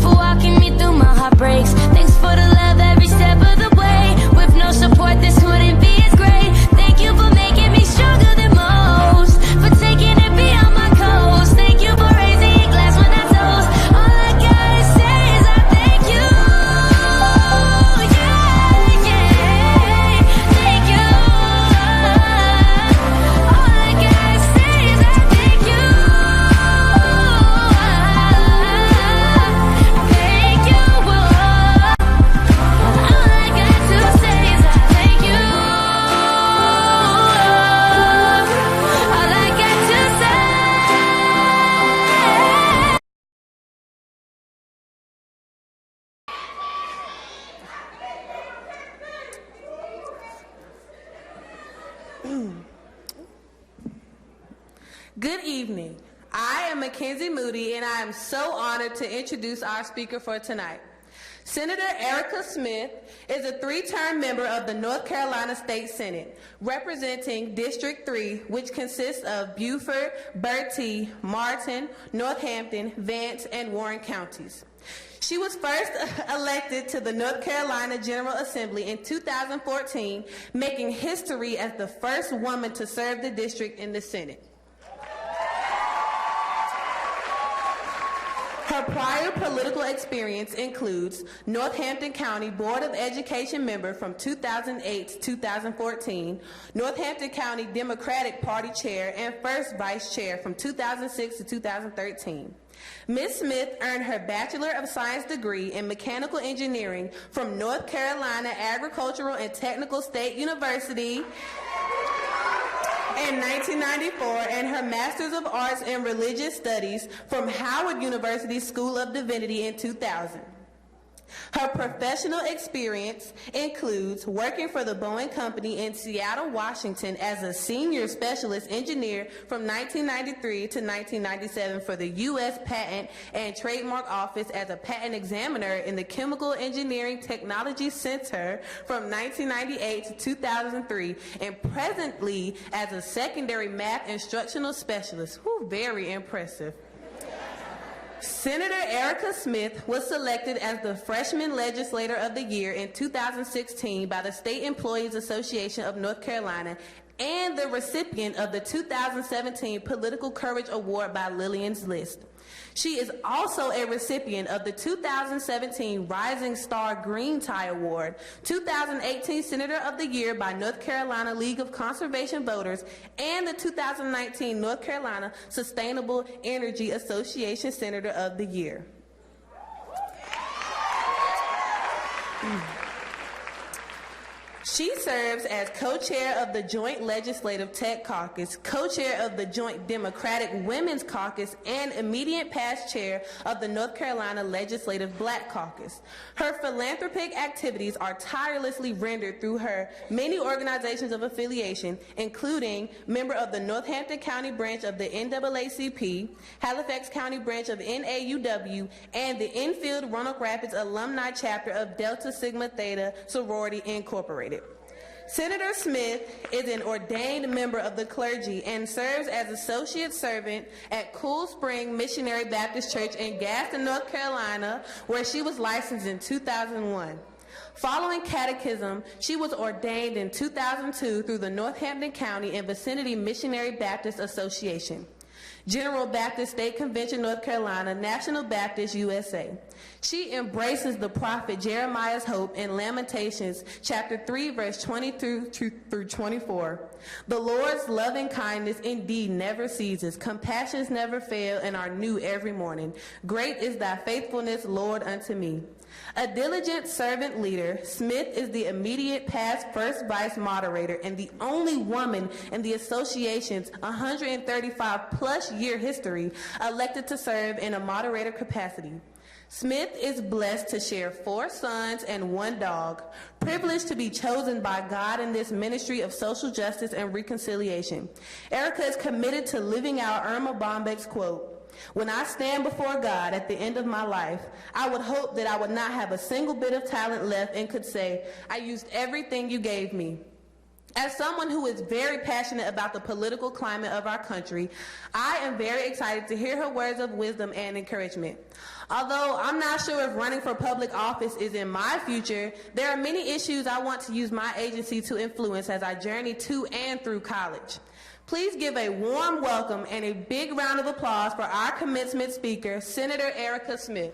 S6: for walking me through my heartbreaks. Thanks for the love every step of the way. With no support, this wouldn't be as great. Thank you for making me stronger than most, for taking it beyond my coast. Thank you for raising your glass when I toast. All I gotta say is I thank you. Yeah, yeah. Thank you. All I gotta say is I thank you. Thank you. All I got to say is I thank you. All I got to say.
S7: Good evening. I am Mackenzie Moody, and I am so honored to introduce our speaker for tonight. Senator Erica Smith is a 3-term member of the North Carolina State Senate, representing District 3, which consists of Beaufort, Bertie, Martin, Northampton, Vance, and Warren counties. She was first elected to the North Carolina General Assembly in 2014, making history as the first woman to serve the district in the Senate. Her prior political experience includes Northampton County Board of Education member from 2008 to 2014, Northampton County Democratic Party chair and first vice chair from 2006 to 2013. Ms. Smith earned her Bachelor of Science degree in Mechanical Engineering from North Carolina Agricultural and Technical State University in 1994 and her Master's of Arts in Religious Studies from Howard University School of Divinity in 2000. Her professional experience includes working for the Boeing Company in Seattle, Washington as a senior specialist engineer from 1993 to 1997 for the U.S. Patent and Trademark Office as a patent examiner in the Chemical Engineering Technology Center from 1998 to 2003, and presently as a secondary math instructional specialist. Whew, very impressive. Senator Erica Smith was selected as the Freshman Legislator of the Year in 2016 by the State Employees Association of North Carolina and the recipient of the 2017 Political Courage Award by Lillian's List. She is also a recipient of the 2017 Rising Star Green Tie Award, 2018 Senator of the Year by North Carolina League of Conservation Voters, and the 2019 North Carolina Sustainable Energy Association Senator of the Year. She serves as co-chair of the Joint Legislative Tech Caucus, co-chair of the Joint Democratic Women's Caucus, and immediate past chair of the North Carolina Legislative Black Caucus. Her philanthropic activities are tirelessly rendered through her many organizations of affiliation, including member of the Northampton County branch of the NAACP, Halifax County branch of NAUW, and the Enfield Roanoke Rapids alumni chapter of Delta Sigma Theta Sorority Incorporated. Senator Smith is an ordained member of the clergy and serves as associate servant at Cool Spring Missionary Baptist Church in Gaston, North Carolina, where she was licensed in 2001. Following catechism, she was ordained in 2002 through the Northampton County and Vicinity Missionary Baptist Association, General Baptist State Convention, North Carolina, National Baptist, USA. She embraces the prophet Jeremiah's hope in Lamentations, chapter 3, verse 22 through 24. The Lord's loving kindness indeed never ceases. Compassions never fail and are new every morning. Great is thy faithfulness, Lord, unto me. A diligent servant leader, Smith is the immediate past first vice moderator and the only woman in the association's 135-plus year history elected to serve in a moderator capacity. Smith is blessed to share 4 sons and 1 dog, privileged to be chosen by God in this ministry of social justice and reconciliation. Erica is committed to living out Irma Bombeck's quote, "When I stand before God at the end of my life, I would hope that I would not have a single bit of talent left and could say, I used everything you gave me." As someone who is very passionate about the political climate of our country, I am very excited to hear her words of wisdom and encouragement. Although I'm not sure if running for public office is in my future, there are many issues I want to use my agency to influence as I journey to and through college. Please give a warm welcome and a big round of applause for our commencement speaker, Senator Erica Smith.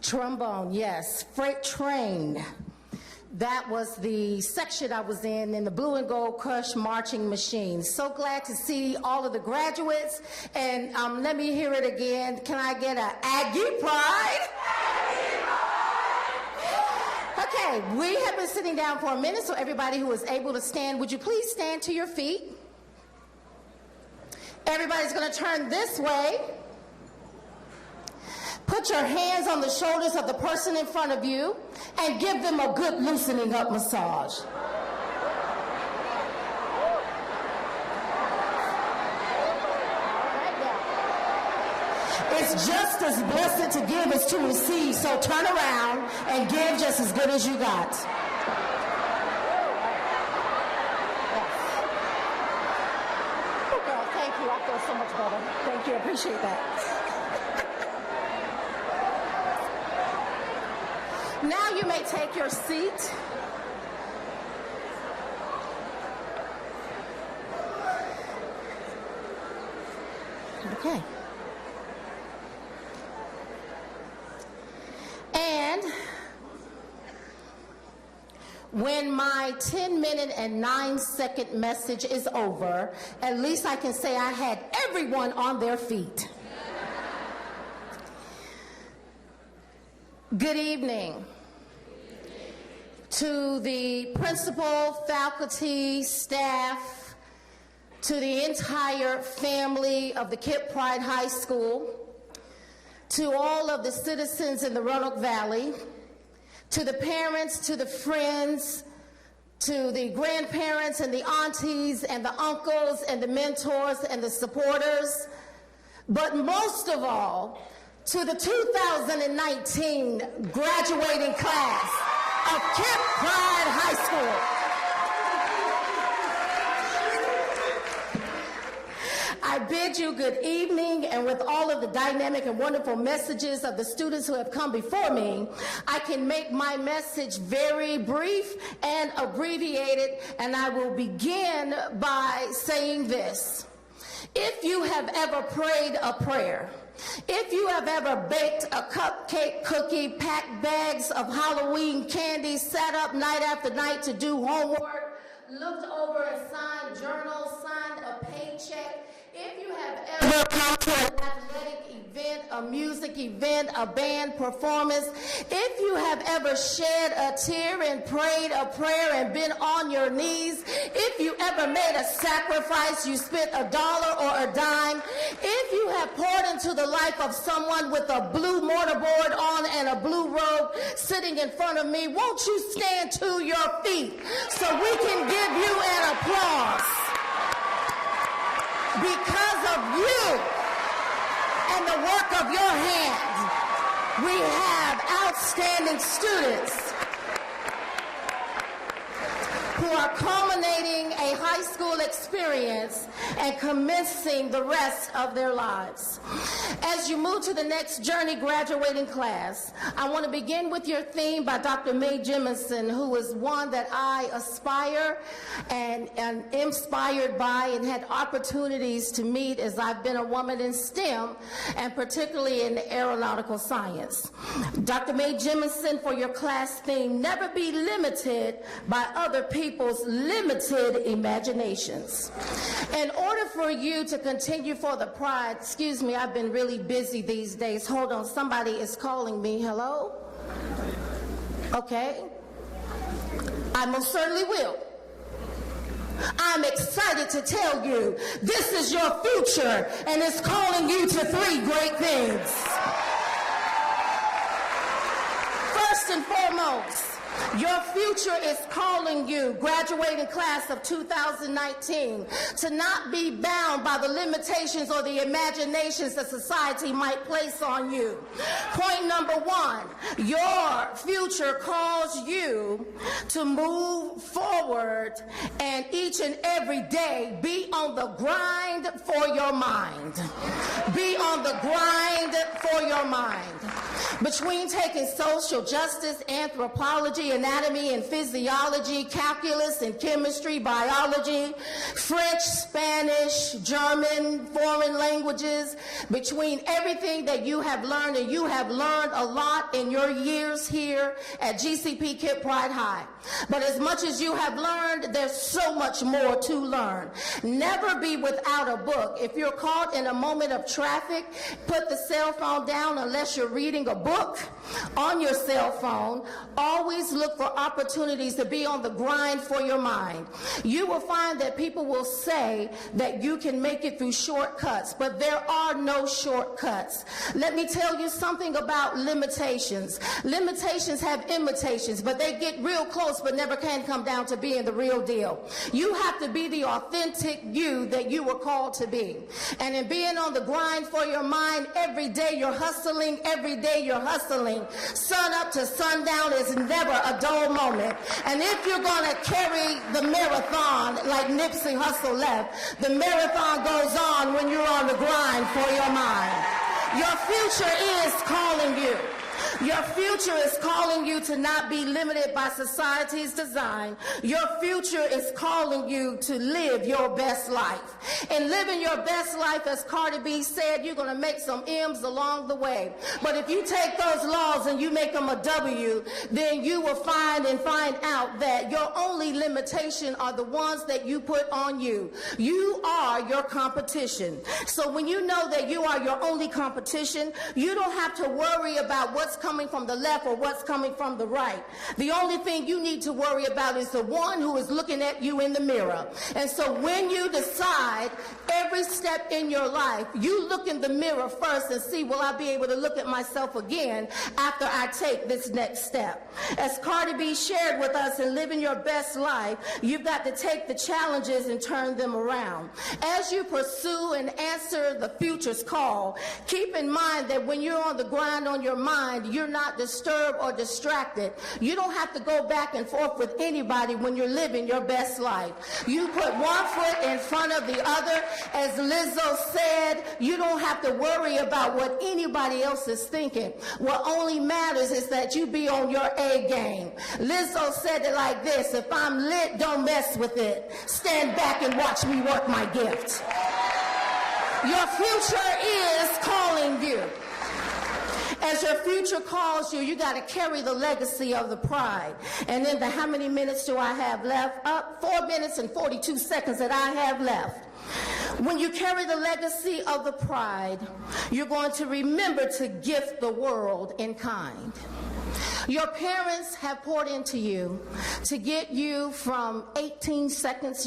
S8: Trombone, yes. Freight train. That was the section I was in the Blue and Gold Crush marching machine. So glad to see all of the graduates. And let me hear it again. Can I get an Aggie Pride? Okay, we have been sitting down for a minute, so everybody who is able to stand, would you please stand to your feet? Everybody's going to turn this way. Put your hands on the shoulders of the person in front of you and give them a good loosening up massage. It's just as blessed to give as to receive, so turn around and give just as good as you got. Oh, girl, thank you. I feel so much better. Thank you. I appreciate that. Now you may take your seat. Okay. And when my 10-minute and 9-second message is over, at least I can say I had everyone on their feet. Good evening to the principal, faculty, staff, to the entire family of the KIPP Pride High School, to all of the citizens in the Roanoke Valley, to the parents, to the friends, to the grandparents and the aunties and the uncles and the mentors and the supporters, but most of all, to the 2019 graduating class of KIPP Pride High School. I bid you good evening, and with all of the dynamic and wonderful messages of the students who have come before me, I can make my message very brief and abbreviated, and I will begin by saying this. If you have ever prayed a prayer, if you have ever baked a cupcake cookie, packed bags of Halloween candy, sat up night after night to do homework, looked over a signed journal, signed a check. If you have ever come to an athletic event, a music event, a band performance, if you have ever shed a tear and prayed a prayer and been on your knees, if you ever made a sacrifice, you spent $1 or a dime, if you have poured into the life of someone with a blue mortarboard on and a blue robe sitting in front of me, won't you stand to your feet so we can give you an applause? Because of you and the work of your hands, we have outstanding students who are culminating a high school experience and commencing the rest of their lives. As you move to the next journey graduating class, I want to begin with your theme by Dr. Mae Jemison, who is one that I aspire and am inspired by and had opportunities to meet as I've been a woman in STEM and particularly in aeronautical science. Dr. Mae Jemison, for your class theme, never be limited by other people's limited imaginations. In order for you to continue for the pride, excuse me, I've been really busy these days. Hold on, somebody is calling me. Hello? Okay. I most certainly will. I'm excited to tell you this is your future and it's calling you to 3 great things. First and foremost, your future is calling you, graduating class of 2019, to not be bound by the limitations or the imaginations that society might place on you. Point number 1, your future calls you to move forward and each and every day be on the grind for your mind. Be on the grind for your mind. Between taking social justice, anthropology, anatomy and physiology, calculus and chemistry, biology, French, Spanish, German, foreign languages, between everything that you have learned, and you have learned a lot in your years here at GCP KIPP Pride High. But as much as you have learned, there's so much more to learn. Never be without a book. If you're caught in a moment of traffic, put the cell phone down unless you're reading a book on your cell phone. Always look for opportunities to be on the grind for your mind. You will find that people will say that you can make it through shortcuts, but there are no shortcuts. Let me tell you something about limitations. Limitations have imitations, but they get real close but never can come down to being the real deal. You have to be the authentic you that you were called to be. And in being on the grind for your mind, every day you're hustling, every day you're hustling. Sun up to sundown is never a dull moment. And if you're going to carry the marathon like Nipsey Hussle left, the marathon goes on when you're on the grind for your mind. Your future is calling you. Your future is calling you to not be limited by society's design. Your future is calling you to live your best life. In living your best life, as Cardi B said, you're going to make some M's along the way. But if you take those laws and you make them a W, then you will find out that your only limitation are the ones that you put on you. You are your competition. So when you know that you are your only competition, you don't have to worry about what's coming from the left or what's coming from the right. The only thing you need to worry about is the one who is looking at you in the mirror. And so when you decide every step in your life, you look in the mirror first and see, will I be able to look at myself again after I take this next step? As Cardi B shared with us in Living Your Best Life, you've got to take the challenges and turn them around. As you pursue and answer the future's call, keep in mind that when you're on the grind on your mind, you're not disturbed or distracted. You don't have to go back and forth with anybody when you're living your best life. You put one foot in front of the other. As Lizzo said, you don't have to worry about what anybody else is thinking. What only matters is that you be on your A game. Lizzo said it like this: if I'm lit, don't mess with it. Stand back and watch me work my gift. Your future is calling you. As your future calls you, you got to carry the legacy of the pride. And in the how many minutes do I have left? 4 minutes and 42 seconds that I have left. When you carry the legacy of the pride, you're going to remember to gift the world in kind. Your parents have poured into you to get you from 18 seconds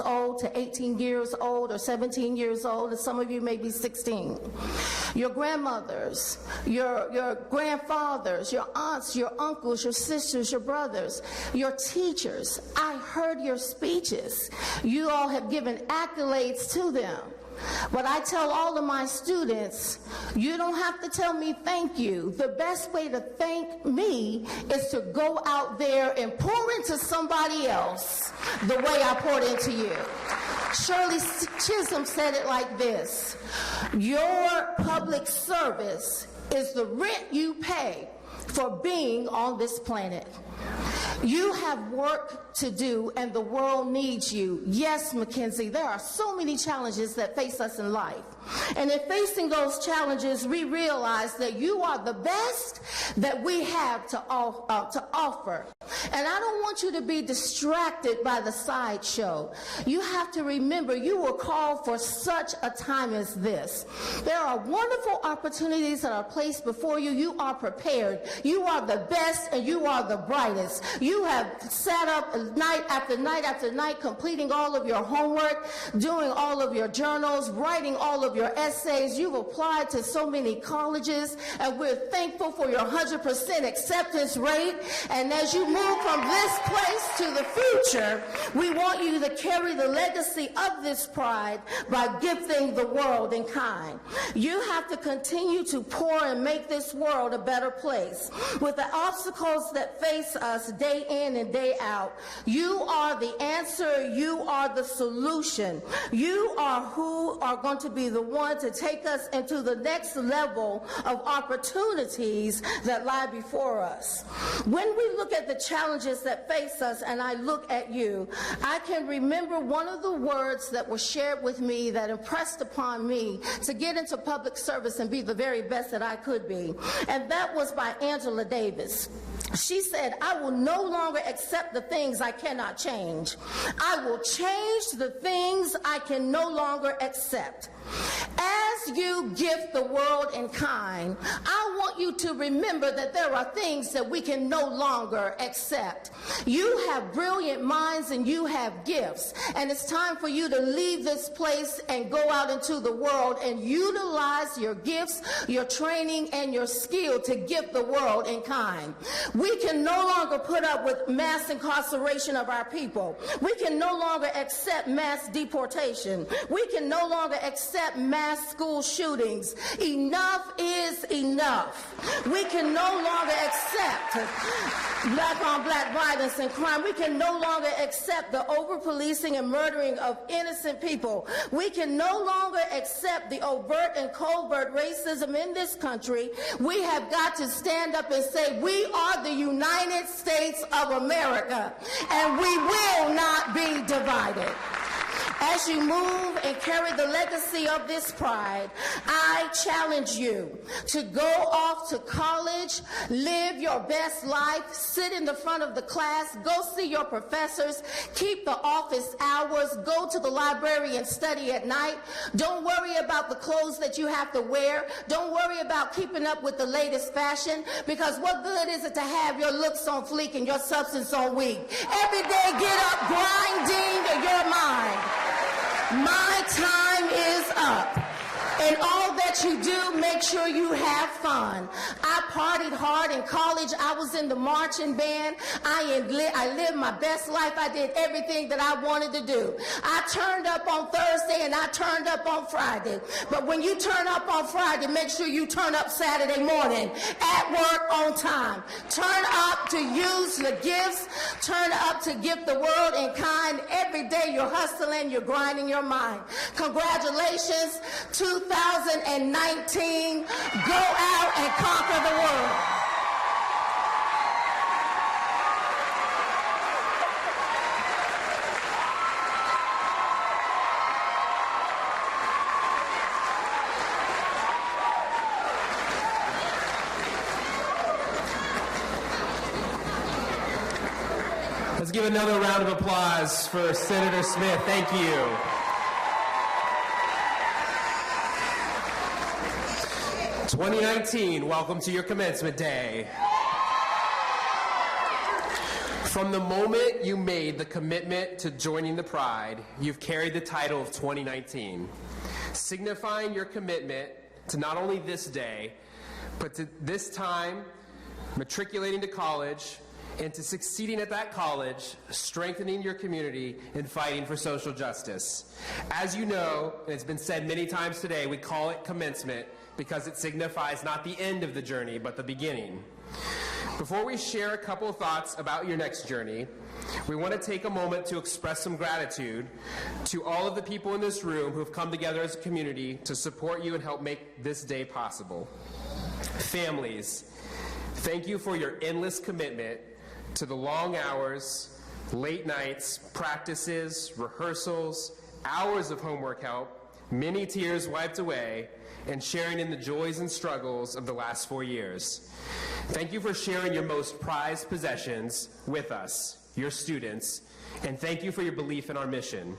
S8: old to 18 years old or 17 years old, and some of you may be 16. Your grandmothers, your grandfathers, your aunts, your uncles, your sisters, your brothers, your teachers. I heard your speeches. You all have given accolades to them. But I tell all of my students, you don't have to tell me thank you. The best way to thank me is to go out there and pour into somebody else the way I poured into you. Shirley Chisholm said it like this: your public service is the rent you pay for being on this planet. You have work to do, and the world needs you. Yes, Mackenzie, there are so many challenges that face us in life. And in facing those challenges, we realize that you are the best that we have to offer. And I don't want you to be distracted by the sideshow. You have to remember you were called for such a time as this. There are wonderful opportunities that are placed before you. You are prepared. You are the best, and you are the brightest. You have sat up night after night after night, completing all of your homework, doing all of your journals, writing all of your essays. You've applied to so many colleges, and we're thankful for your 100% acceptance rate. And as you move from this place to the future, we want you to carry the legacy of this pride by gifting the world in kind. You have to continue to pour and make this world a better place. With the obstacles that face us day in and day out, you are the answer. You are the solution. You are who are going to be the one to take us into the next level of opportunities that lie before us. When we look at the challenges that face us, and I look at you, I can remember one of the words that was shared with me that impressed upon me to get into public service and be the very best that I could be. And that was by Angela Davis. She said, I will no longer accept the things I cannot change. I will change the things I can no longer accept. As you gift the world in kind, I want you to remember that there are things that we can no longer accept. You have brilliant minds and you have gifts, and it's time for you to leave this place and go out into the world and utilize your gifts, your training, and your skill to gift the world in kind. We can no longer put up with mass incarceration of our people. We can no longer accept mass deportation. We can no longer accept mass school shootings. Enough is enough. We can no longer accept black-on-black violence and crime. We can no longer accept the over-policing and murdering of innocent people. We can no longer accept the overt and covert racism in this country. We have got to stand up and say, we are the United States of America, and we will not be divided. As you move and carry the legacy of this pride, I challenge you to go off to college, live your best life, sit in the front of the class, go see your professors, keep the office hours, go to the library and study at night. Don't worry about the clothes that you have to wear. Don't worry about keeping up with the latest fashion, because what good is it to have your looks on fleek and your substance on weak? Every day get up grinding your mind. My time is up. In all that you do, make sure you have fun. I partied hard in college. I was in the marching band. I lived my best life. I did everything that I wanted to do. I turned up on Thursday and I turned up on Friday. But when you turn up on Friday, make sure you turn up Saturday morning at work on time. Turn up to use the gifts. Turn up to gift the world in kind. Every day you're hustling, you're grinding your mind. Congratulations, 2019, go out and conquer the world.
S9: Let's give another round of applause for Senator Smith. Thank you. 2019, welcome to your commencement day. From the moment you made the commitment to joining the Pride, you've carried the title of 2019, signifying your commitment to not only this day, but to this time, matriculating to college, and to succeeding at that college, strengthening your community, and fighting for social justice. As you know, and it's been said many times today, we call it commencement because it signifies not the end of the journey, but the beginning. Before we share a couple of thoughts about your next journey, we want to take a moment to express some gratitude to all of the people in this room who have come together as a community to support you and help make this day possible. Families, thank you for your endless commitment to the long hours, late nights, practices, rehearsals, hours of homework help, many tears wiped away, and sharing in the joys and struggles of the last 4 years. Thank you for sharing your most prized possessions with us, your students, and thank you for your belief in our mission.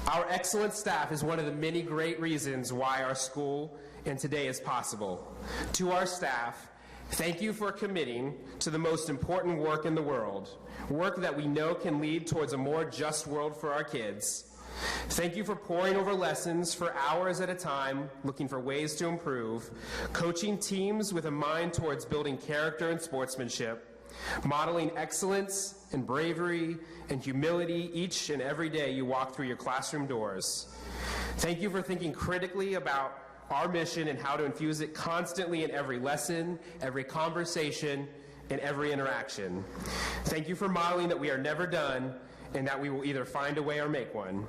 S9: Our excellent staff is one of the many great reasons why our school and today is possible. To our staff, thank you for committing to the most important work in the world, work that we know can lead towards a more just world for our kids. Thank you for poring over lessons for hours at a time, looking for ways to improve, coaching teams with a mind towards building character and sportsmanship, modeling excellence and bravery and humility each and every day you walk through your classroom doors. Thank you for thinking critically about our mission and how to infuse it constantly in every lesson, every conversation, and every interaction. Thank you for modeling that we are never done and that we will either find a way or make one.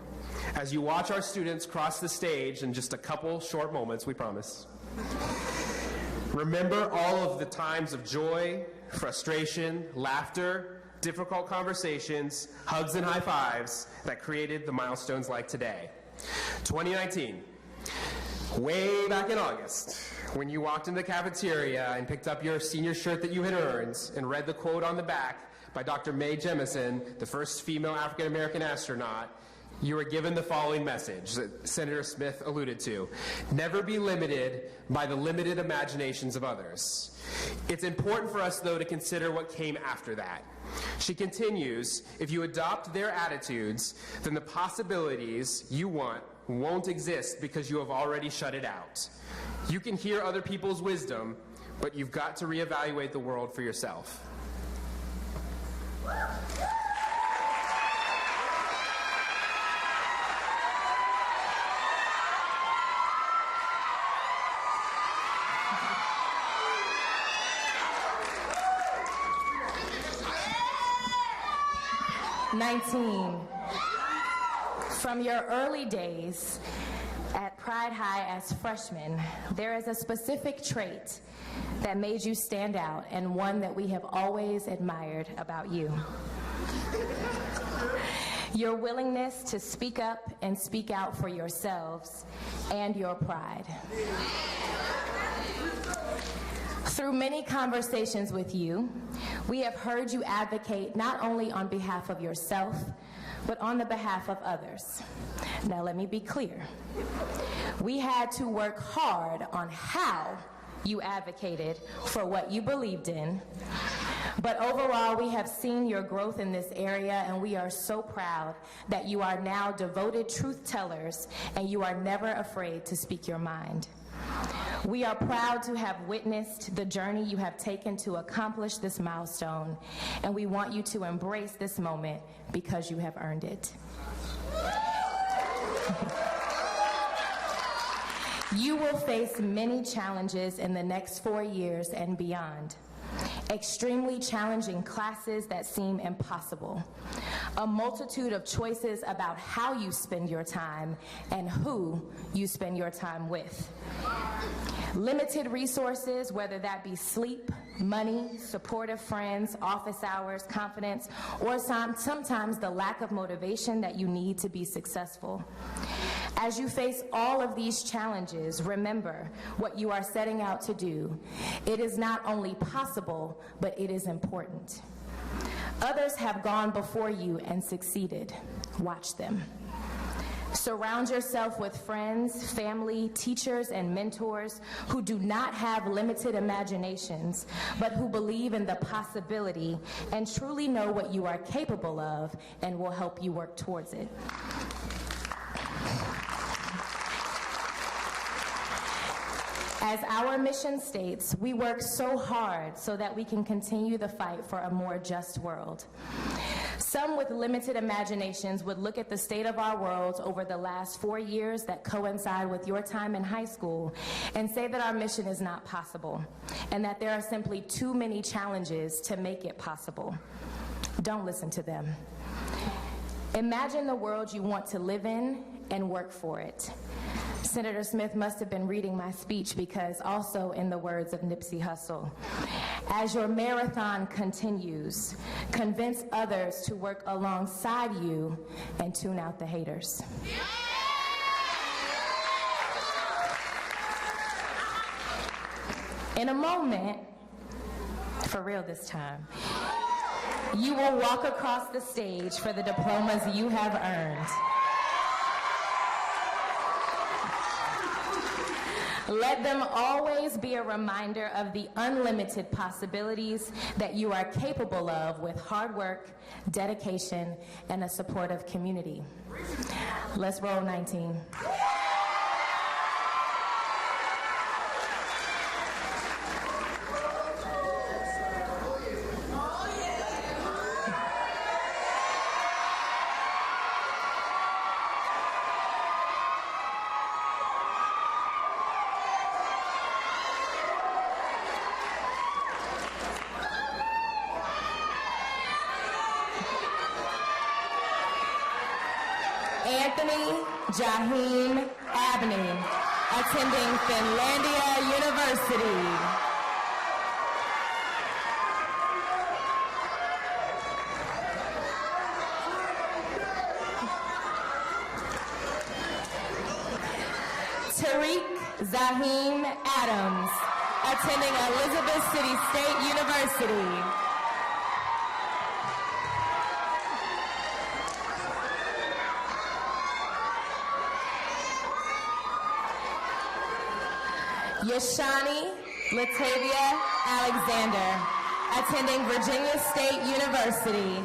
S9: As you watch our students cross the stage in just a couple short moments, we promise, remember all of the times of joy, frustration, laughter, difficult conversations, hugs and high fives that created the milestones like today. 2019, way back in August, when you walked in the cafeteria and picked up your senior shirt that you had earned and read the quote on the back by Dr. Mae Jemison, the first female African-American astronaut, you were given the following message that Senator Smith alluded to: never be limited by the limited imaginations of others. It's important for us, though, to consider what came after that. She continues, if you adopt their attitudes, then the possibilities you want won't exist because you have already shut it out. You can hear other people's wisdom, but you've got to reevaluate the world for yourself.
S10: From your early days at Pride High as freshmen, there is a specific trait that made you stand out and one that we have always admired about you. Your willingness to speak up and speak out for yourselves and your pride. Through many conversations with you, we have heard you advocate not only on behalf of yourself, but on the behalf of others. Now let me be clear. We had to work hard on how you advocated for what you believed in, but overall we have seen your growth in this area, and we are so proud that you are now devoted truth tellers and you are never afraid to speak your mind. We are proud to have witnessed the journey you have taken to accomplish this milestone, and we want you to embrace this moment because you have earned it. You will face many challenges in the next 4 years and beyond. Extremely challenging classes that seem impossible. A multitude of choices about how you spend your time and who you spend your time with. Limited resources, whether that be sleep, money, supportive friends, office hours, confidence, or sometimes the lack of motivation that you need to be successful. As you face all of these challenges, remember what you are setting out to do. It is not only possible, but it is important. Others have gone before you and succeeded. Watch them. Surround yourself with friends, family, teachers, and mentors who do not have limited imaginations, but who believe in the possibility and truly know what you are capable of and will help you work towards it. As our mission states, we work so hard so that we can continue the fight for a more just world. Some with limited imaginations would look at the state of our world over the last 4 years that coincide with your time in high school and say that our mission is not possible and that there are simply too many challenges to make it possible. Don't listen to them. Imagine the world you want to live in and work for it. Senator Smith must have been reading my speech because also in the words of Nipsey Hussle, as your marathon continues, convince others to work alongside you and tune out the haters. In a moment, for real this time, you will walk across the stage for the diplomas you have earned. Let them always be a reminder of the unlimited possibilities that you are capable of with hard work, dedication, and a supportive community. Let's roll 19. Anthony Jaheem Abney, attending Finlandia University. Tariq Zaheem Adams, attending Elizabeth City State University. Yashani Latavia Alexander, attending Virginia State University.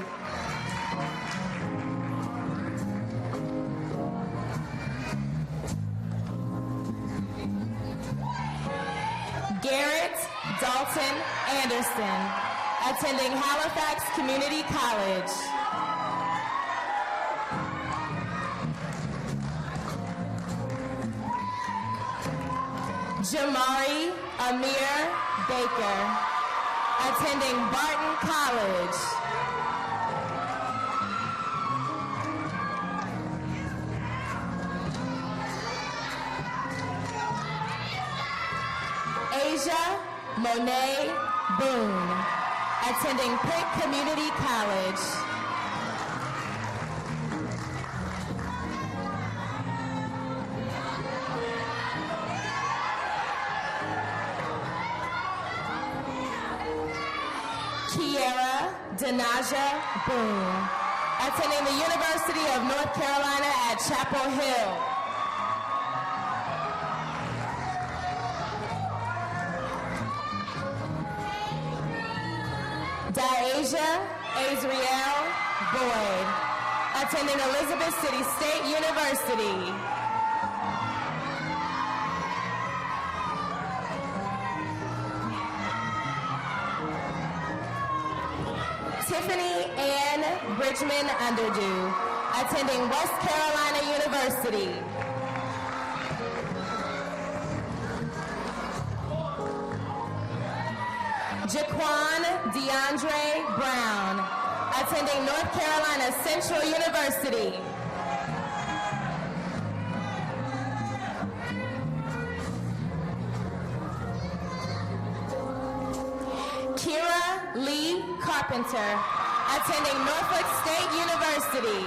S10: Garrett Dalton Anderson, attending Halifax Community College. Jamari Amir Baker, attending Barton College. Asia Monet Boone, attending Pitt Community College. Kiera Denaja Boone, attending the University of North Carolina at Chapel Hill. Diasia Azriel Boyd, attending Elizabeth City State University. Tiffany Ann Bridgman Underdew, attending West Carolina University. Jaquan DeAndre Brown, attending North Carolina Central University. Kira Lee Carpenter, attending Norfolk State University.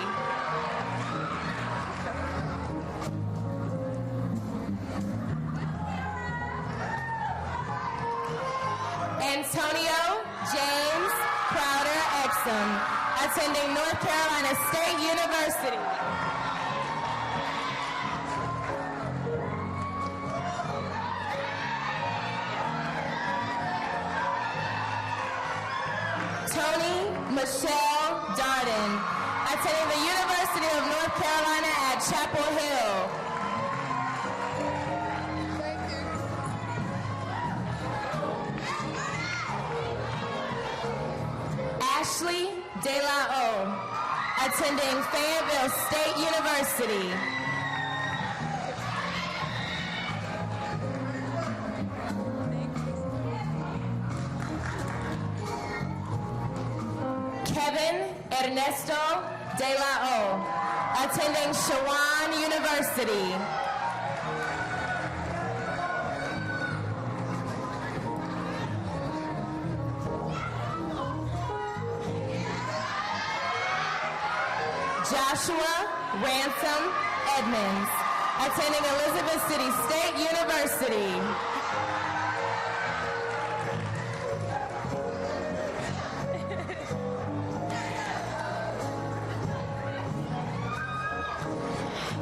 S10: Antonio James Crowder Exum, attending North Carolina State University. Tony Michelle Darden, attending the University of North Carolina at Chapel Hill. Ashley De La O, attending Fayetteville State University. Kevin Ernesto De La O, attending Shawan University. Joshua Ransom Edmonds, attending Elizabeth City State University.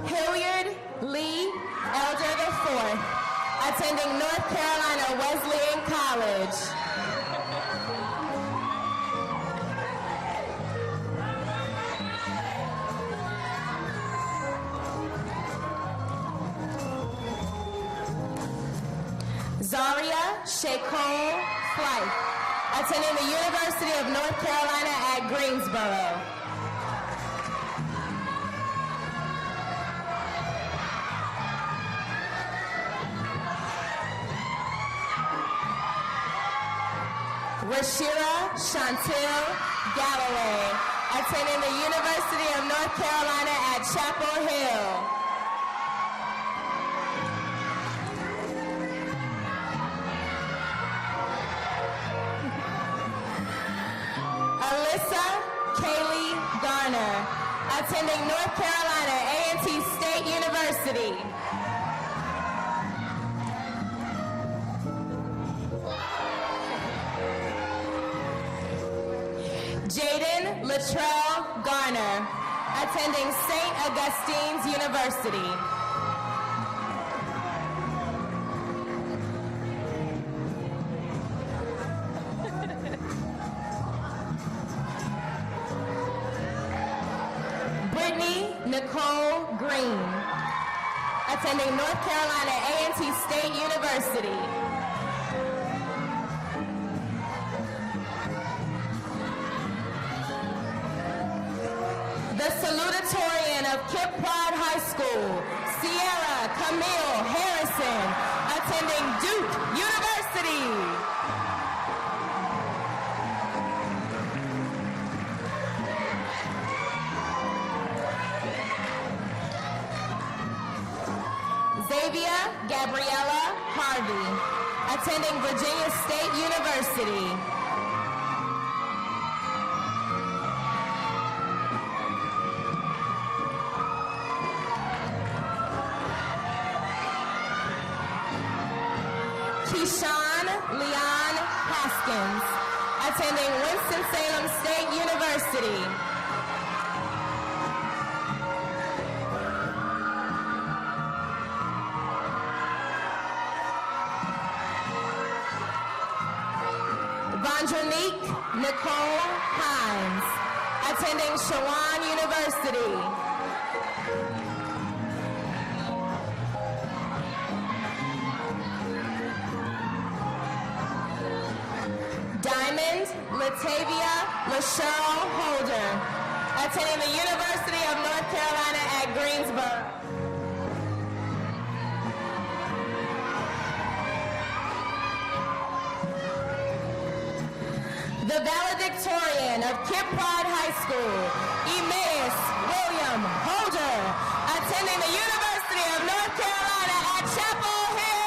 S10: Hilliard Lee Elder IV, attending North Carolina Wesleyan College. Zaria Shakol Flight, attending the University of North Carolina at Greensboro. Rashira Chantel Galloway, attending the University of North Carolina at Chapel Hill. Alyssa Kaylee Garner, attending North Carolina A&T State University. Jaden Latrell Garner, attending St. Augustine's University. Brittany Nicole Green, attending North Carolina A&T State University. The salutatorian of KIPP Pride High School, Sierra Camille Harrison, attending Duke University. Xavier Gabriella Harvey, attending Virginia State University. Keyshawn Leon Haskins, attending Winston-Salem State University. Vondranique Nicole Hines, attending Shawan University. Diamond Latavia LaSheryl Holder, attending the University of North Carolina at Greensboro. The valedictorian of KIPP Pride High School, Emmaus William Holder, attending the University of North Carolina at Chapel Hill.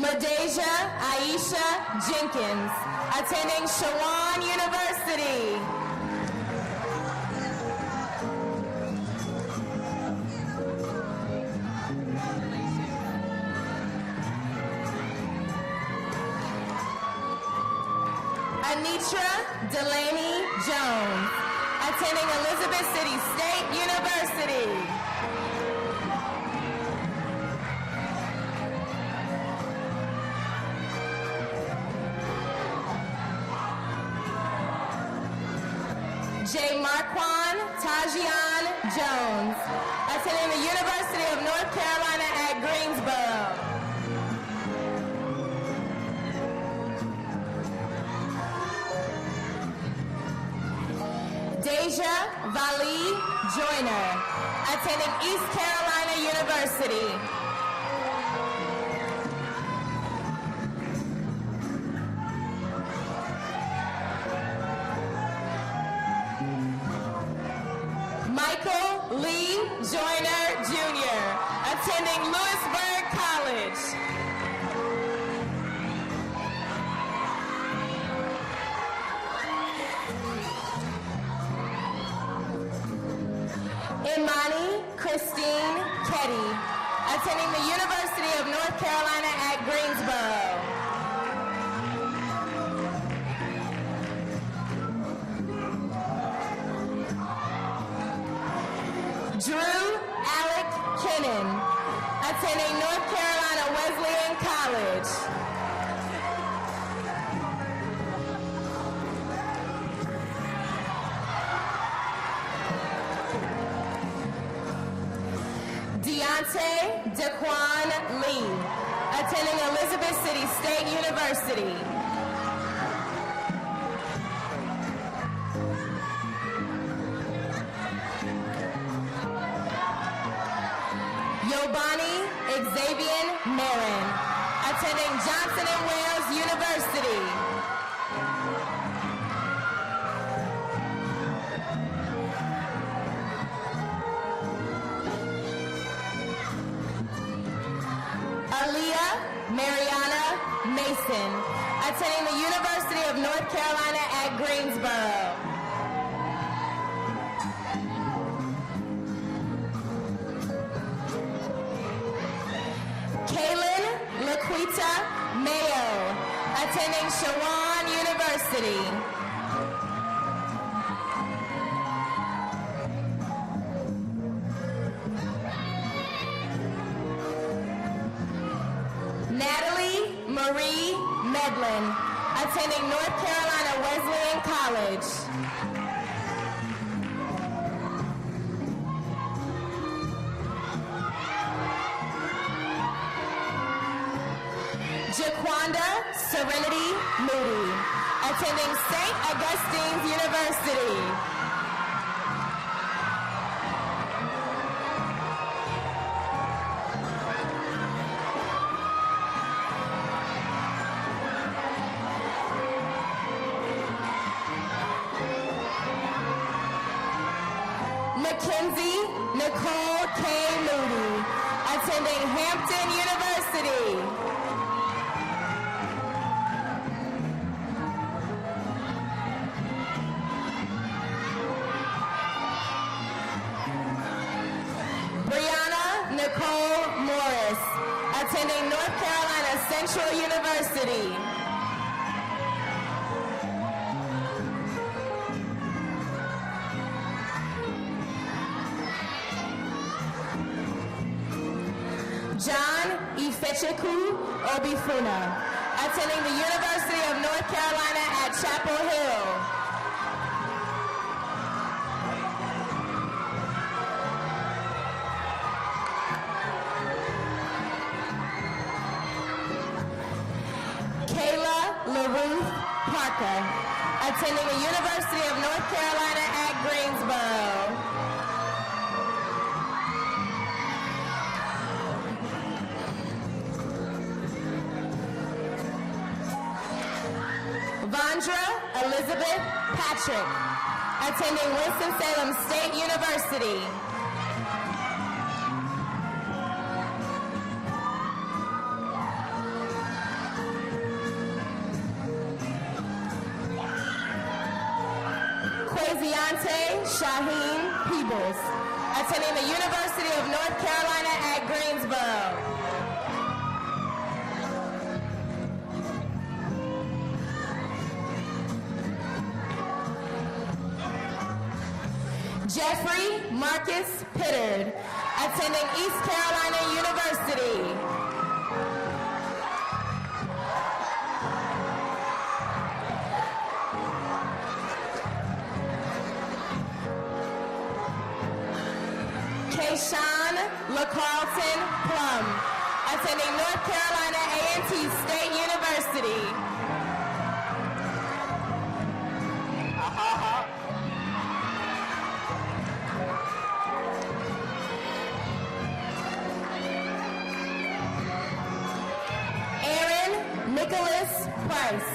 S10: Madeja Aisha Jenkins, attending Shawan University. Anitra Delaney Jones, attending Elizabeth City State University. J. Marquand Tajian Jones, attending the University of North Carolina at Greensboro. Deja Vali Joyner, attending East Carolina University. Michael Lee Joyner Jr., attending Lewisburg College. Imani Christine Ketty, attending the University of North Carolina at Greensboro. Drew Alec Kennan, attending North Carolina Wesleyan College. Deontay Daquan Lee, attending Elizabeth City State University. Yobani Xavier Marin, attending Johnson & Wales University. Aaliyah Mariana Mason, attending the University of North Carolina at Greensboro. Kaylin Laquita Mayo, attending Shawan University. Natalie Marie Medlin, attending North Carolina Wesleyan College. Jaquanda Serenity Moody, attending St. Augustine's University. Mackenzie Nicole K. Moody, attending Hampton University. Brianna Nicole Morris, attending North Carolina Central University. John Ifecheku Obifuna, attending the University of North Carolina at Chapel Hill. Kayla LaRuth Parker, attending the University of North Carolina at Greensboro. Vandra Elizabeth Patrick, attending Winston-Salem State University. Quasiante Shaheen Peebles, attending the University of North Carolina at Greensboro. Jeffrey Marcus Pittard, attending East Carolina University. Kayshawn LaCarlton Plum, attending North Carolina A&T State University. Aaron Nicholas Price,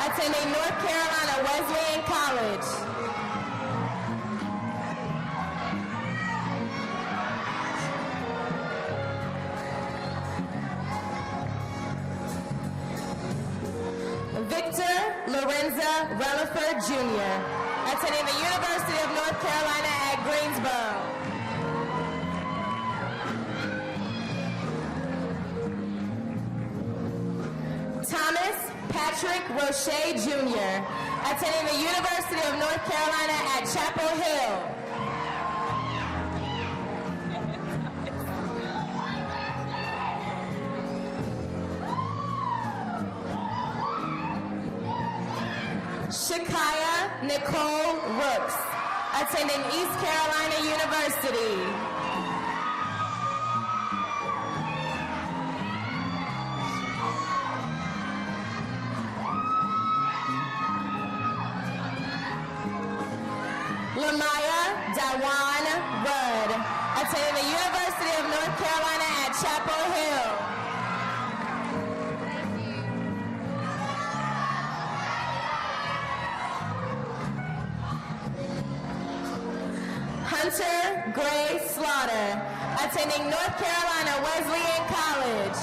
S10: attending North Carolina Wesleyan College. Victor Lorenza Relaford Jr., attending the University of North Carolina at Greensboro. Thomas Patrick Roche Jr., attending the University of North Carolina at Chapel Hill. Shakaya Nicole Rooks, attending East Carolina University. Lamaya Dawan Rudd, attending the University of North Carolina at Chapel Hill. Hunter Gray Slaughter, attending North Carolina Wesleyan College.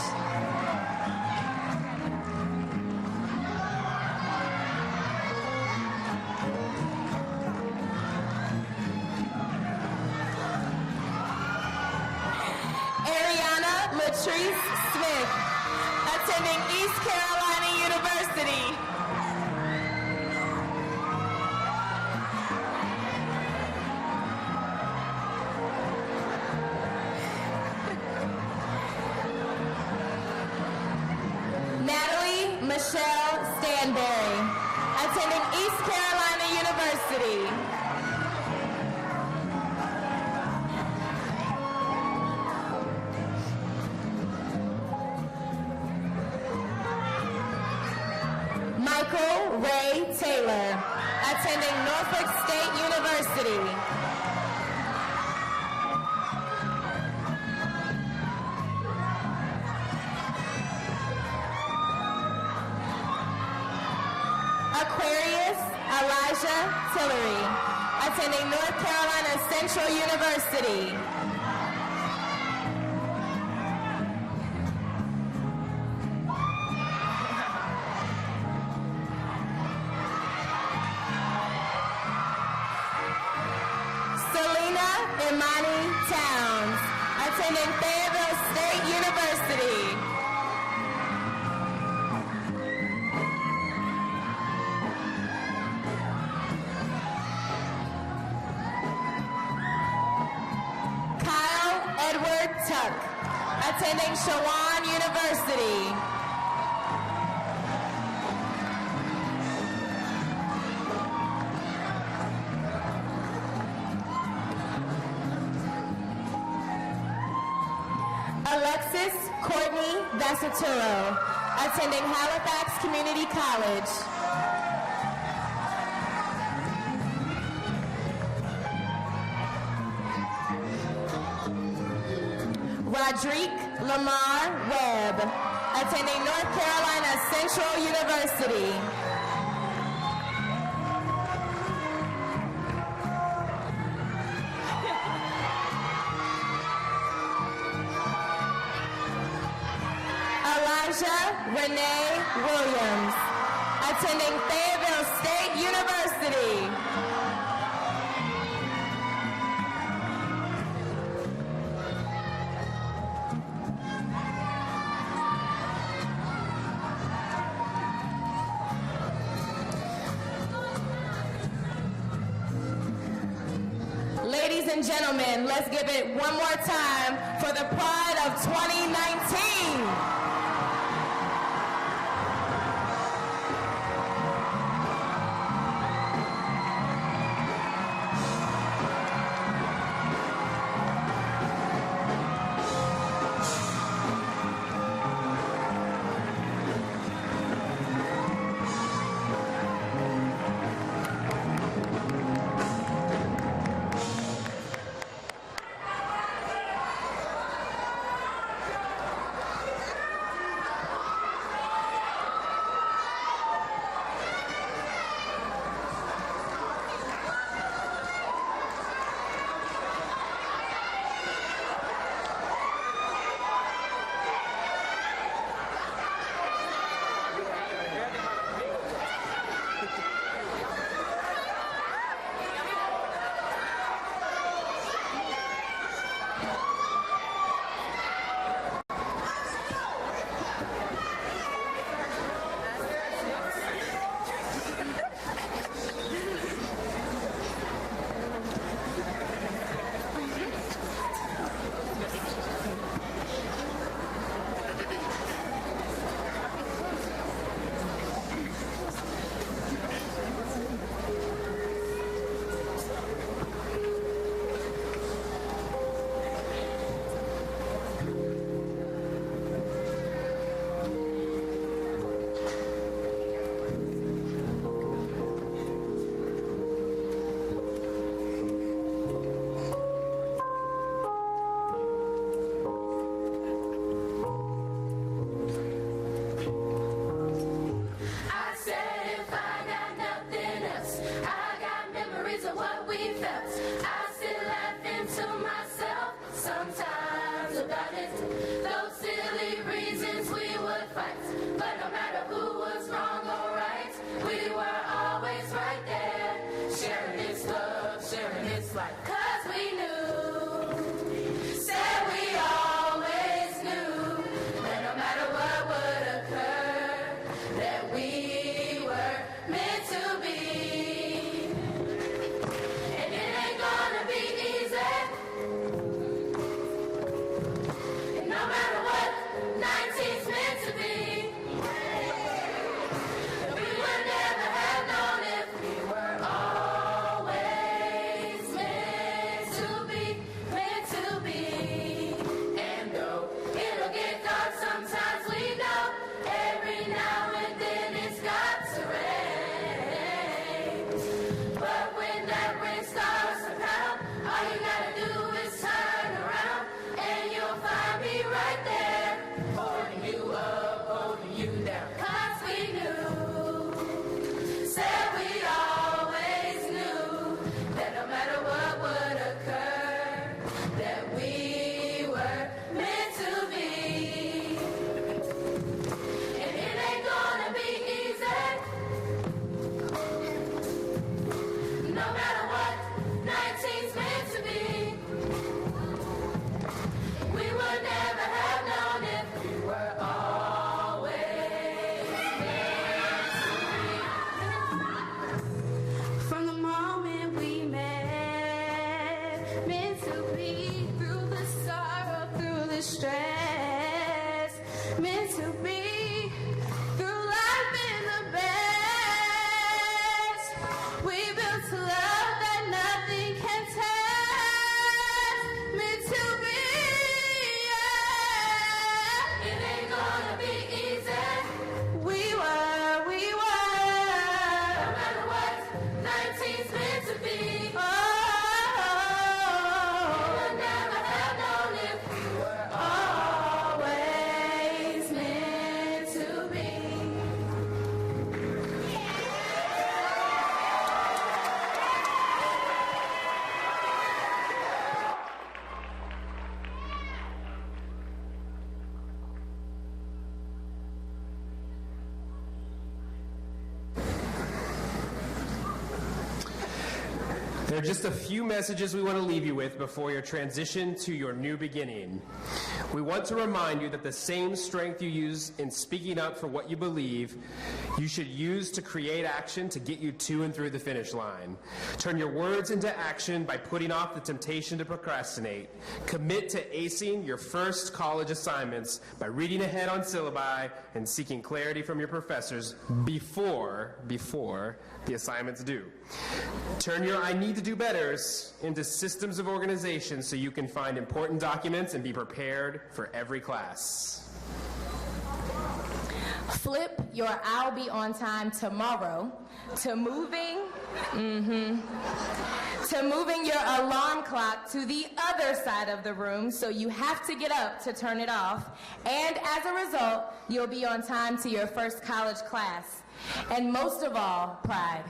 S10: Ariana Latrice Smith, attending East Carolina University. Michelle Stanberry, attending East Carolina University. Michael Ray Taylor, attending Norfolk State University. Aquarius Elijah Tillery, attending North Carolina Central University. Selena Imani Towns, attending Fayetteville State University. Edward Tuck, attending Shawan University. Alexis Courtney Vasaturo, attending Halifax Community College. Roderick Lamar Webb, attending North Carolina Central University. Elijah Renee Williams, attending Fayetteville State University. and gentlemen, let's give it one more time for the Pride of 2019.
S9: There are just a few messages we want to leave you with before your transition to your new beginning. We want to remind you that the same strength you use in speaking up for what you believe, you should use to create action to get you to and through the finish line. Turn your words into action by putting off the temptation to procrastinate. Commit to acing your first college assignments by reading ahead on syllabi and seeking clarity from your professors before the assignments due. Turn your I need to do betters into systems of organization so you can find important documents and be prepared for every class.
S10: Flip your I'll be on time tomorrow to moving your alarm clock to the other side of the room so you have to get up to turn it off. And as a result, you'll be on time to your first college class. And most of all, pride.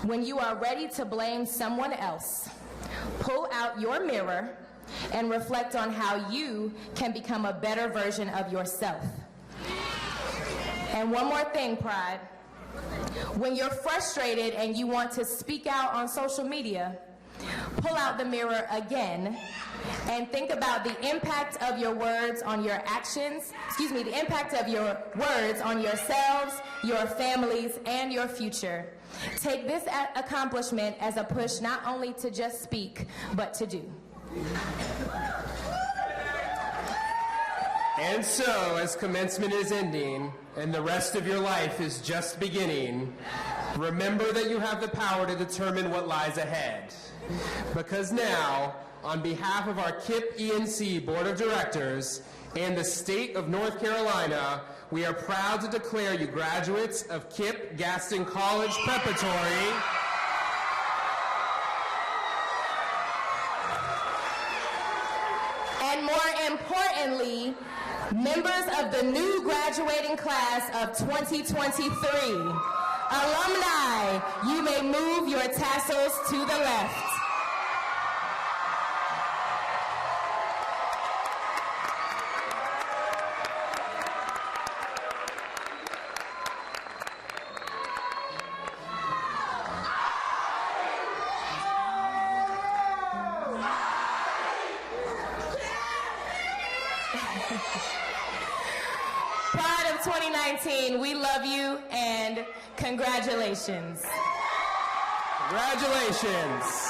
S10: When you are ready to blame someone else, pull out your mirror and reflect on how you can become a better version of yourself. And one more thing, pride. When you're frustrated and you want to speak out on social media, pull out the mirror again and think about the impact of your words on your actions, the impact of your words on yourselves, your families, and your future. Take this accomplishment as a push not only to just speak, but to do.
S9: And so, as commencement is ending and the rest of your life is just beginning, remember that you have the power to determine what lies ahead. Because now, on behalf of our KIPP ENC Board of Directors and the state of North Carolina, we are proud to declare you graduates of KIPP Gaston College Preparatory.
S10: And more importantly, members of the new graduating class of 2023. Alumni, you may move your tassels to the left. Pride of 2019, we love you and congratulations.
S9: Congratulations.